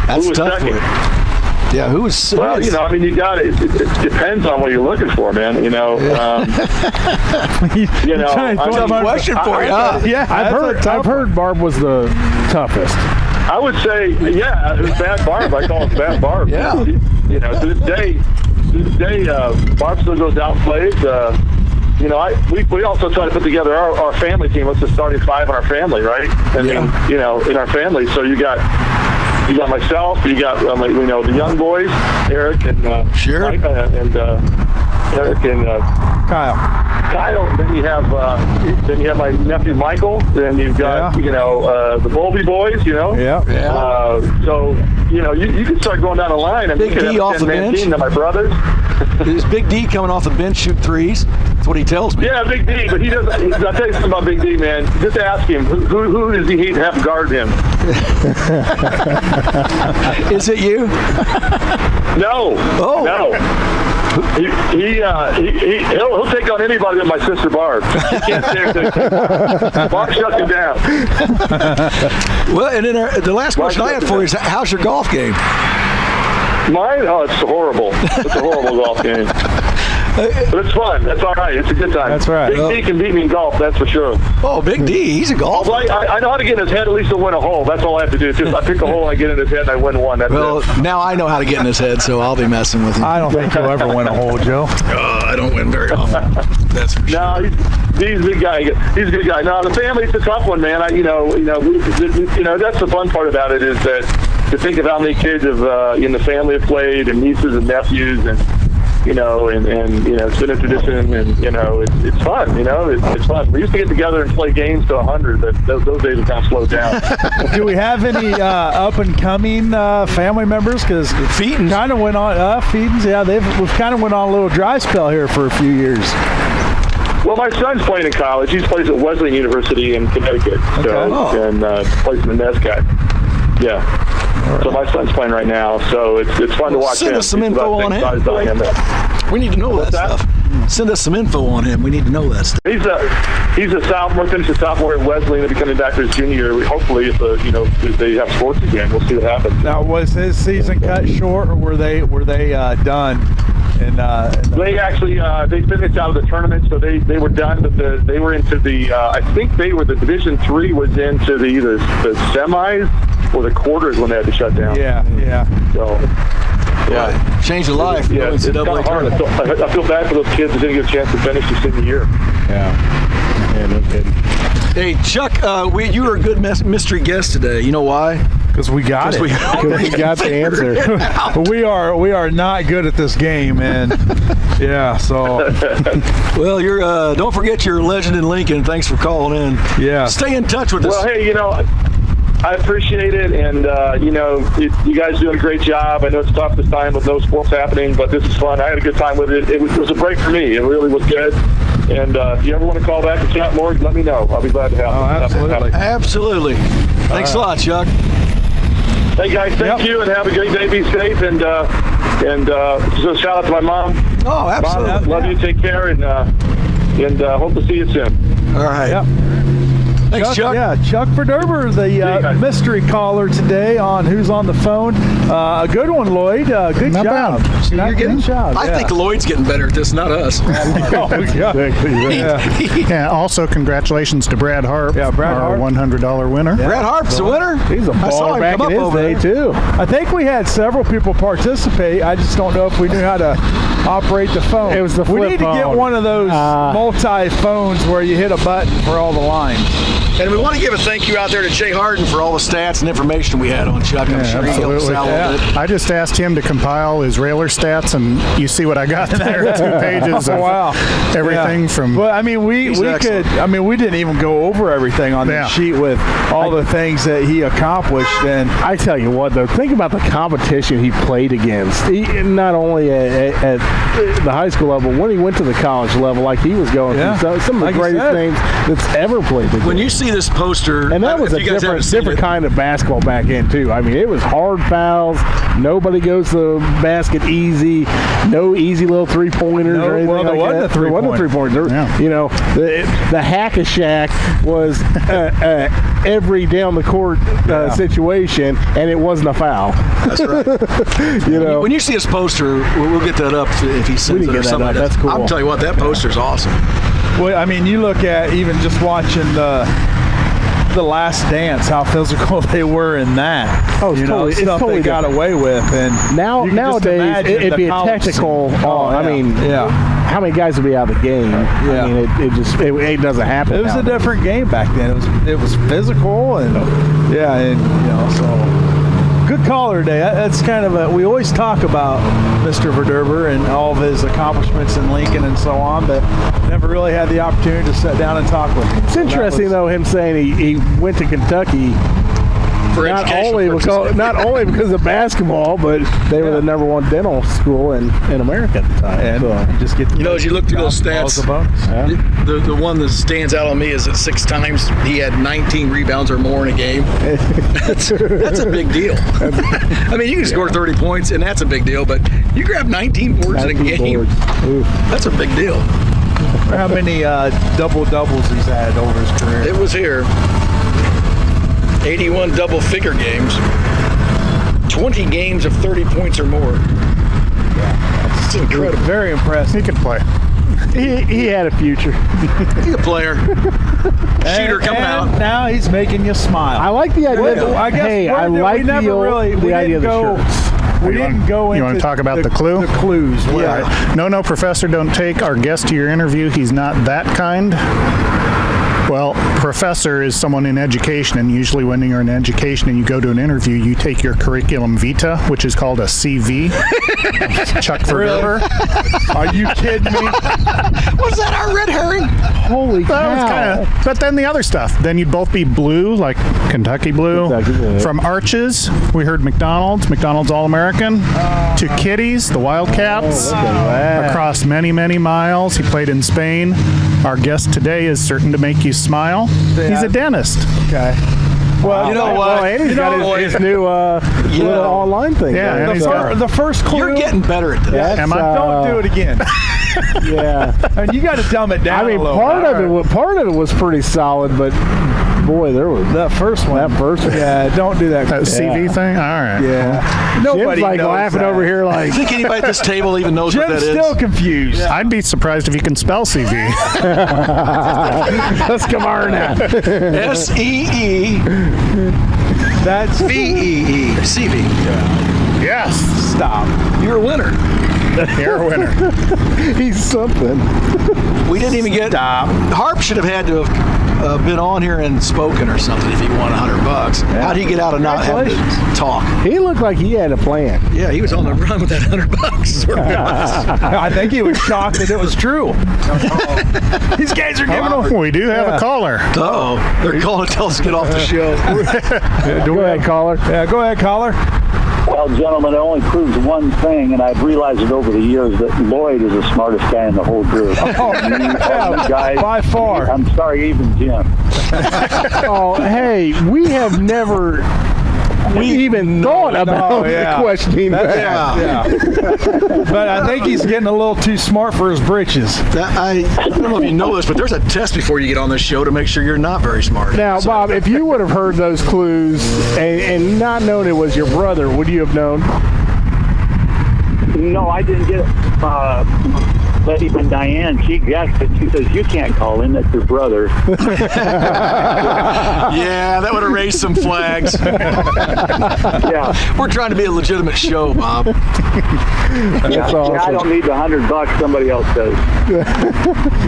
That's tough. Second? Yeah, who was? Well, you got it. It depends on what you're looking for, man. Tough question for you. Yeah, I've heard Barb was the toughest. I would say, it was Bad Barb. I call it Bad Barb. Yeah. To this day, Barb still goes out and plays. We also try to put together our family team. What's the starting five in our family, right? In our family. So you got myself. You got the young boys, Eric and Mike, and Eric and Kyle. Then you have my nephew Michael. Then you've got the Bowlby boys. So you can start going down the line. Big D off the bench. Team, my brothers. Is Big D coming off the bench shoot threes? That's what he tells me. Yeah, Big D, but he doesn't. I'll tell you something about Big D, man. Just ask him who does he hate to have guard him. Is it you? No. Oh. No. He'll take on anybody but my sister Barb. He can't stand it. Barb shuts him down. Well, and then the last question I have for you is, how's your golf game? Mine? Oh, it's horrible. It's a horrible golf game. But it's fun. That's all right. It's a good time. That's right. Big D can beat me in golf, that's for sure. Oh, Big D, he's a golfer. I know how to get in his head at least to win a hole. That's all I have to do. Just I pick a hole, I get in his head, and I win one. That's it. Now I know how to get in his head, so I'll be messing with him. I don't think you'll ever win a hole, Joe. I don't win very often. That's for sure. No, he's a big guy. He's a good guy. No, the family's a tough one, man. That's the fun part about it is that to think of how many kids in the family have played, and nieces and nephews, and it's been a tradition, and it's fun. It's fun. We used to get together and play games to 100, but those days have kind of slowed down. Do we have any up and coming family members? Because Feetons kind of went on. Feetons, we've kind of went on a little dry spell here for a few years. Well, my son's playing in college. He plays at Wesleyan University in Connecticut, and plays in the NESCAT. Yeah. So my son's playing right now, so it's fun to watch him. Send us some info on him. We need to know that stuff. Send us some info on him. We need to know that stuff. He's a sophomore, finished a sophomore at Wesleyan, and becoming back to his junior year. Hopefully, if they have sports again, we'll see what happens. Now, was his season cut short, or were they done? They actually they finished out of the tournament, so they were done. But they were into the I think they were the Division III was into either the semis or the quarters when they had to shut down. Yeah. So Yeah. Changed a life. Yeah, it's kind of hard. I feel bad for those kids that didn't get a chance to finish the senior year. Yeah, no kidding. Hey, Chuck, you were a good mystery guest today. You know why? Because we got it. Because we got the answer. we are not good at this game, and yeah. So, well, you're. Don't forget you're a legend in Lincoln. Thanks for calling in. Yeah. Stay in touch with us. Well, hey, I appreciate it, and you guys doing a great job. I know it's tough this time with no sports happening, but this is fun. I had a good time with it. It was a break for me. It really was good. And if you ever want to call back and chat more, let me know. I'll be glad to help. Oh, absolutely. Absolutely. Thanks a lot, Chuck. Hey guys, thank you, and have a great day. Be safe, and so shout out to my mom. Oh, absolutely. Mom, love you. Take care, and hope to see you soon. All right. Yep. Thanks, Chuck. Yeah, Chuck Verderber, the mystery caller today on Who's on the Phone. A good one, Lloyd. Good Not job. bad. See, you're getting. Job. I think Lloyd's getting better at this, not us. Yeah. Also, congratulations to Brad Harp, Brad our Harp. $100 winner. Yeah. Brad Harp's the winner. He's a baller back in his day, too. I think we had several people participate. I just don't know if we knew how to operate the phone. It was the flip We need to get phone. one of those multi-phones where you hit a button for all the lines. And we want to give a thank you out there to Jay Harden for all the stats and information we had on Chuck. I'm sure he helped us out a little bit. I just asked him to compile his Railer stats, and you see what I got there. 2 pages of everything from. Well, I mean, we could. I mean, we didn't even go over everything on the sheet with all the things that he accomplished. And I tell you what, though, think about the competition he played against. Not only at the high school level, when he went to the college level, like he was going through some of the greatest names that's ever played the game. When you see this poster, and that was a different kind of basketball back in too. I mean, it was hard fouls. Nobody goes to the basket easy. No easy little 3-pointers or anything like that. There wasn't a 3-pointer. Yeah. You know, the hack-a-shack was every down the court situation, and it wasn't a foul. That's right. You know, when you see this poster, we'll get that up if he sends it or something. That's cool. I'll tell you what, that poster's awesome. Well, I mean, you look at even just watching the Last Dance, how physical they were in that. Oh, it's stuff they got away with, and nowadays it'd be a technical. How many guys would be out of the game? Yeah. I mean, it doesn't happen. It was a different game back then. It was physical, and so. Good caller today. That's kind of we always talk about Mr. Verderber and all of his accomplishments in Lincoln and so on, but never really had the opportunity to sit down and talk with him. It's interesting, though, him saying he went to Kentucky not only because of basketball, but they were the #1 dental school in America at the time. And you just get as you look through those stats, the one that stands out on me is that 6 times he had 19 rebounds or more in a game. That's a big deal. I mean, you can score 30 points, and that's a big deal, but you grab 19 boards in a game, that's a big deal. How many double-doubles he's had over his career? It was here. 81 double-figure games. 20 games of 30 points or more. It's incredible. Very impressive. He could play. He had a future. He's a player. Shooter coming out. Now he's making you smile. I like the idea. I like the idea of the shirts. We didn't go into. You want to talk about the clue? The clues. Yeah. No, professor, don't take our guest to your interview. He's not that kind. Well, professor is someone in education, and usually when you're in education and you go to an interview, you take your curriculum vitae, which is called a CV. Chuck Verderber. Are you kidding me? Was that our red herring? Holy cow. But then the other stuff. Then you'd both be blue, like Kentucky blue. From Arches, we heard McDonald's All-American. To Kitties, the Wildcats. Across many, many miles. He played in Spain. Our guest today is certain to make you smile. He's a dentist. Okay. Well, you know what? He's got his new little online thing. Yeah, the first clue. You're getting better at this. Am I? Don't do it again. Yeah. And you got to dumb it down. I mean, part of it was pretty solid, but boy, there was that first one. Yeah, don't do that. CV thing. All right. Yeah. Nobody Jim's laughing over here like. I think anybody at this table even knows Jim's what that is. Still confused. Yeah. I'd be surprised if you can spell CV. Let's come on now. SEE. That's VEE. CV. Yes. Stop. You're a winner. You're a winner. He's something. We didn't even get. Harp should have had to have been on here and spoken or something if he won $100. Yeah. How'd he get out of not having to talk? He looked like he had a plan. Yeah, he was on the run with that $100. I think he was shocked that it was true. These guys are giving them. We do have a caller. Uh-oh. They're calling to tell us to get off the show. Go ahead, caller. Yeah, go ahead, caller. Well, gentlemen, it only proves one thing, and I've realized it over the years, that Lloyd is the smartest guy in the whole group. Oh, You guys, by far. I'm sorry, even Jim. Oh, hey, we have never even thought about the questioning. Yeah. But I think he's getting a little too smart for his britches. I don't know if you know this, but there's a test before you get on this show to make sure you're not very smart. Now, Bob, if you would have heard those clues and not known it was your brother, would you have known? No, I didn't get it. But even Diane, she guessed it. She says, you can't call him, that's your brother. Yeah, that would have raised some flags. Yeah. We're trying to be a legitimate show, Bob. That's awesome. I don't need the $100, somebody else does.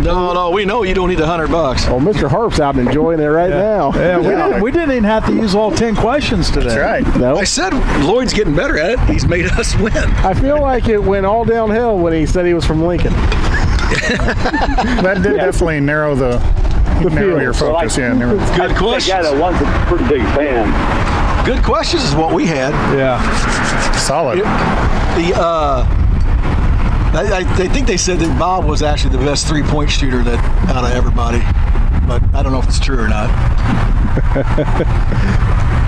No, we know you don't need the $100. Oh, Mr. Harp's out enjoying it right now. Yeah, we didn't even have to use all 10 questions today. That's right. No. I said Lloyd's getting better at it. He's made us win. I feel like it went all downhill when he said he was from Lincoln. That did definitely narrow your focus. Good questions. Yeah, that one's a pretty big fan. Good questions is what we had. Yeah. Solid. I think they said that Bob was actually the best three-point shooter out of everybody, but I don't know if it's true or not.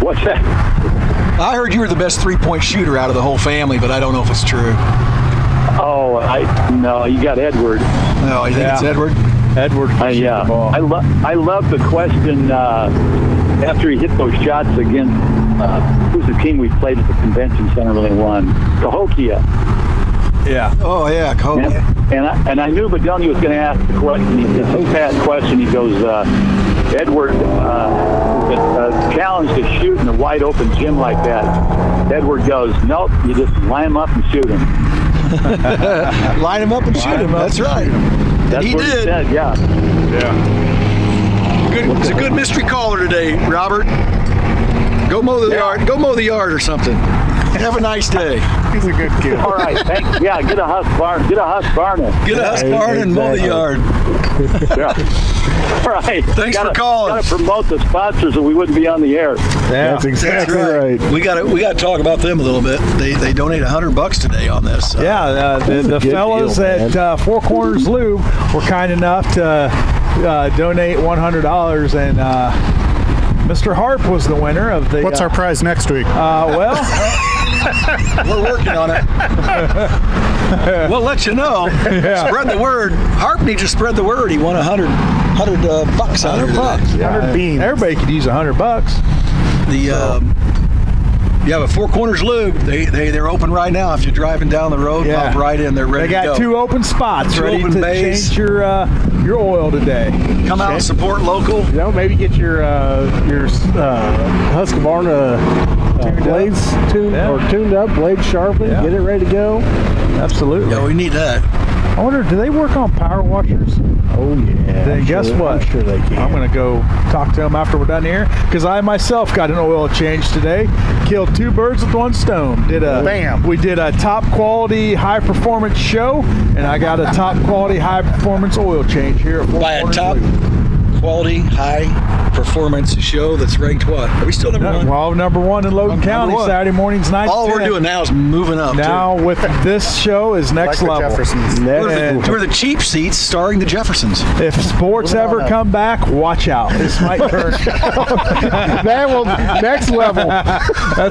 What's that? I heard you were the best three-point shooter out of the whole family, but I don't know if it's true. Oh, no, you got Edward. No, you think it's Edward? Edward. Yeah. I love the question after he hit those shots against who's the team we played at the convention center really won? Cahokia. Yeah. Oh, yeah, Cahokia. And I knew Bedelny was going to ask the question. He said, who's that question? He goes, Edward, challenge to shoot in a wide open gym like that. Edward goes, nope, you just line him up and shoot him. Line him up and shoot him. That's right. That's he what did. He said, yeah. It's a good mystery caller today, Robert. Go mow the yard. Go mow the yard or something. Have a nice day. He's a good kid. All right, thanks. Yeah, get a Husqvarna. Get a Husqvarna. Get a Husqvarna and mow the yard. Yeah. All right. Thanks for calling. Got to promote the sponsors or we wouldn't be on the air. Yeah, that's exactly right. We got to talk about them a little bit. They donate $100 today on this. Yeah, the fellows at Four Corners Lube were kind enough to donate $100, and Mr. Harp was the winner of the. What's our prize next week? Well. We're working on it. We'll let you know. Yeah. Spread the word. Harp needs to spread the word. He won $100 bucks out of it. Yeah, 100 beans. Everybody could use $100. But Four Corners Lube, they're open right now. If you're driving down the road, pop right in. They're ready to go. They got 2 open spots ready to change your oil today. Come out and support local. You know, maybe get your Husqvarna blades tuned up, blades sharpened, get it ready to go. Absolutely. Yeah, we need that. I wonder, do they work on power washers? Oh, yeah. Then guess what? I'm sure they can. I'm going to go talk to them after we're done here, because I myself got an oil change today. Killed 2 birds with 1 stone. Bam. We did a top quality high performance show, and I got a top quality high performance oil change here at Four By a Corners top Lube. quality high performance show that's ranked what? Are we still number 1? Well, number 1 in Logan County, Saturday mornings, 9 All to 10. we're doing now is moving up. Now with this show is next Like the level. Jeffersons. We're the cheap seats starring the Jeffersons. If sports ever come back, watch out. This might turn. That will next level.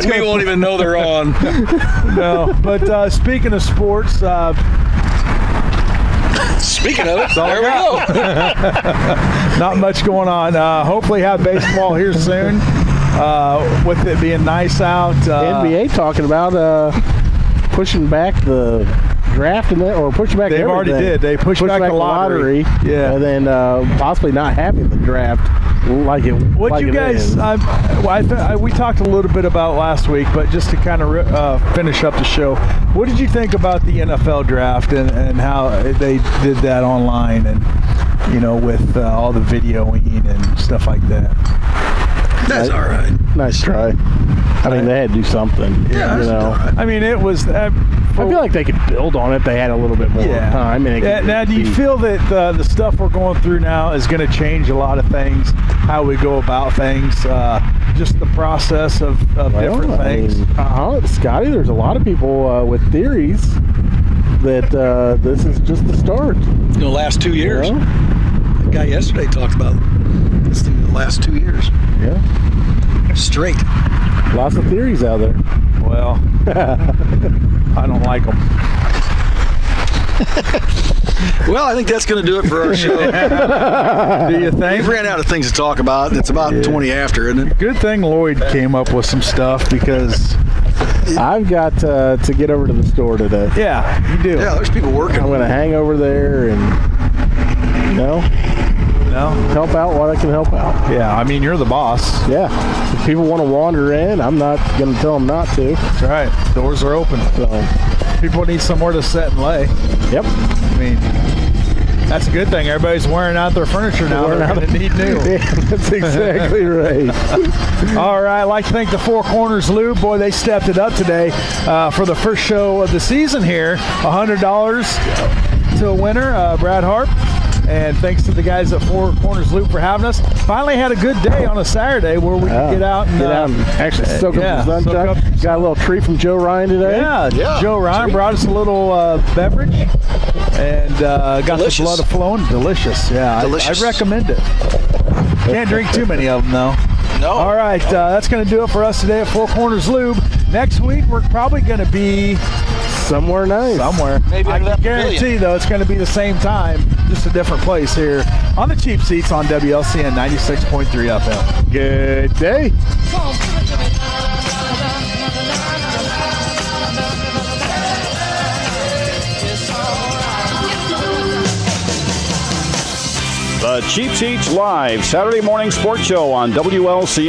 We won't even know they're on. No, but speaking of sports, speaking of it, there we go. Not much going on. Hopefully have baseball here soon. With it being nice out. NBA talking about pushing back the draft or pushing back They've everything. already did. They pushed back the lottery. Yeah. And then possibly not having the draft like it. What like you it guys? is. We talked a little bit about last week, but just to kind of finish up the show, what did you think about the NFL draft and how they did that online and with all the videoing and stuff like that? That's all right. Nice try. I mean, they had to do something. Yeah, Right. I mean, it was. I feel like they could build on it. They had a little bit more time. Now, do you feel that the stuff we're going through now is going to change a lot of things? How we go about things, just the process of different things. Scotty, there's a lot of people with theories that this is just the start. The last 2 years. The guy yesterday talked about it's the last 2 years. Yeah. Straight. Lots of theories out there. Well, I don't like them. Well, I think that's going to do it for our show. Do you think? We've ran out of things to talk about. It's about 20 after, isn't it? Good thing Lloyd came up with some stuff because I've got to get over to the store today. Yeah, you do. Yeah, there's people working. I'm going to hang over there and, help out what I can help out. Yeah, I mean, you're the boss. Yeah. If people want to wander in, I'm not going to tell them not to. That's right. Doors are open. So people need somewhere to sit and lay. Yep. I mean, that's a good thing. Everybody's wearing out their furniture now. They're going to need new. Yeah, that's exactly right. All right. I'd like to thank the Four Corners Lube. Boy, they stepped it up today for the first show of the season here. $100 to a winner, Brad Harp. And thanks to the guys at Four Corners Loop for having us. Finally had a good day on a Saturday where we could get out and actually soak up the sunshine. Got a little treat from Joe Ryan today. Yeah. Joe Ryan brought us a little beverage and got the blood flowing. Delicious. Yeah, Delicious. I'd recommend it. Can't drink too many of them though. No. All right, that's going to do it for us today at Four Corners Lube. Next week we're probably going to be somewhere nice. Somewhere. Maybe I can guarantee, though, it's going to be the same time, just a different place here on the Cheap Seats on WLCN 96.3 FM. Good day. The Cheap Seats Live Saturday morning sports show on WLCN.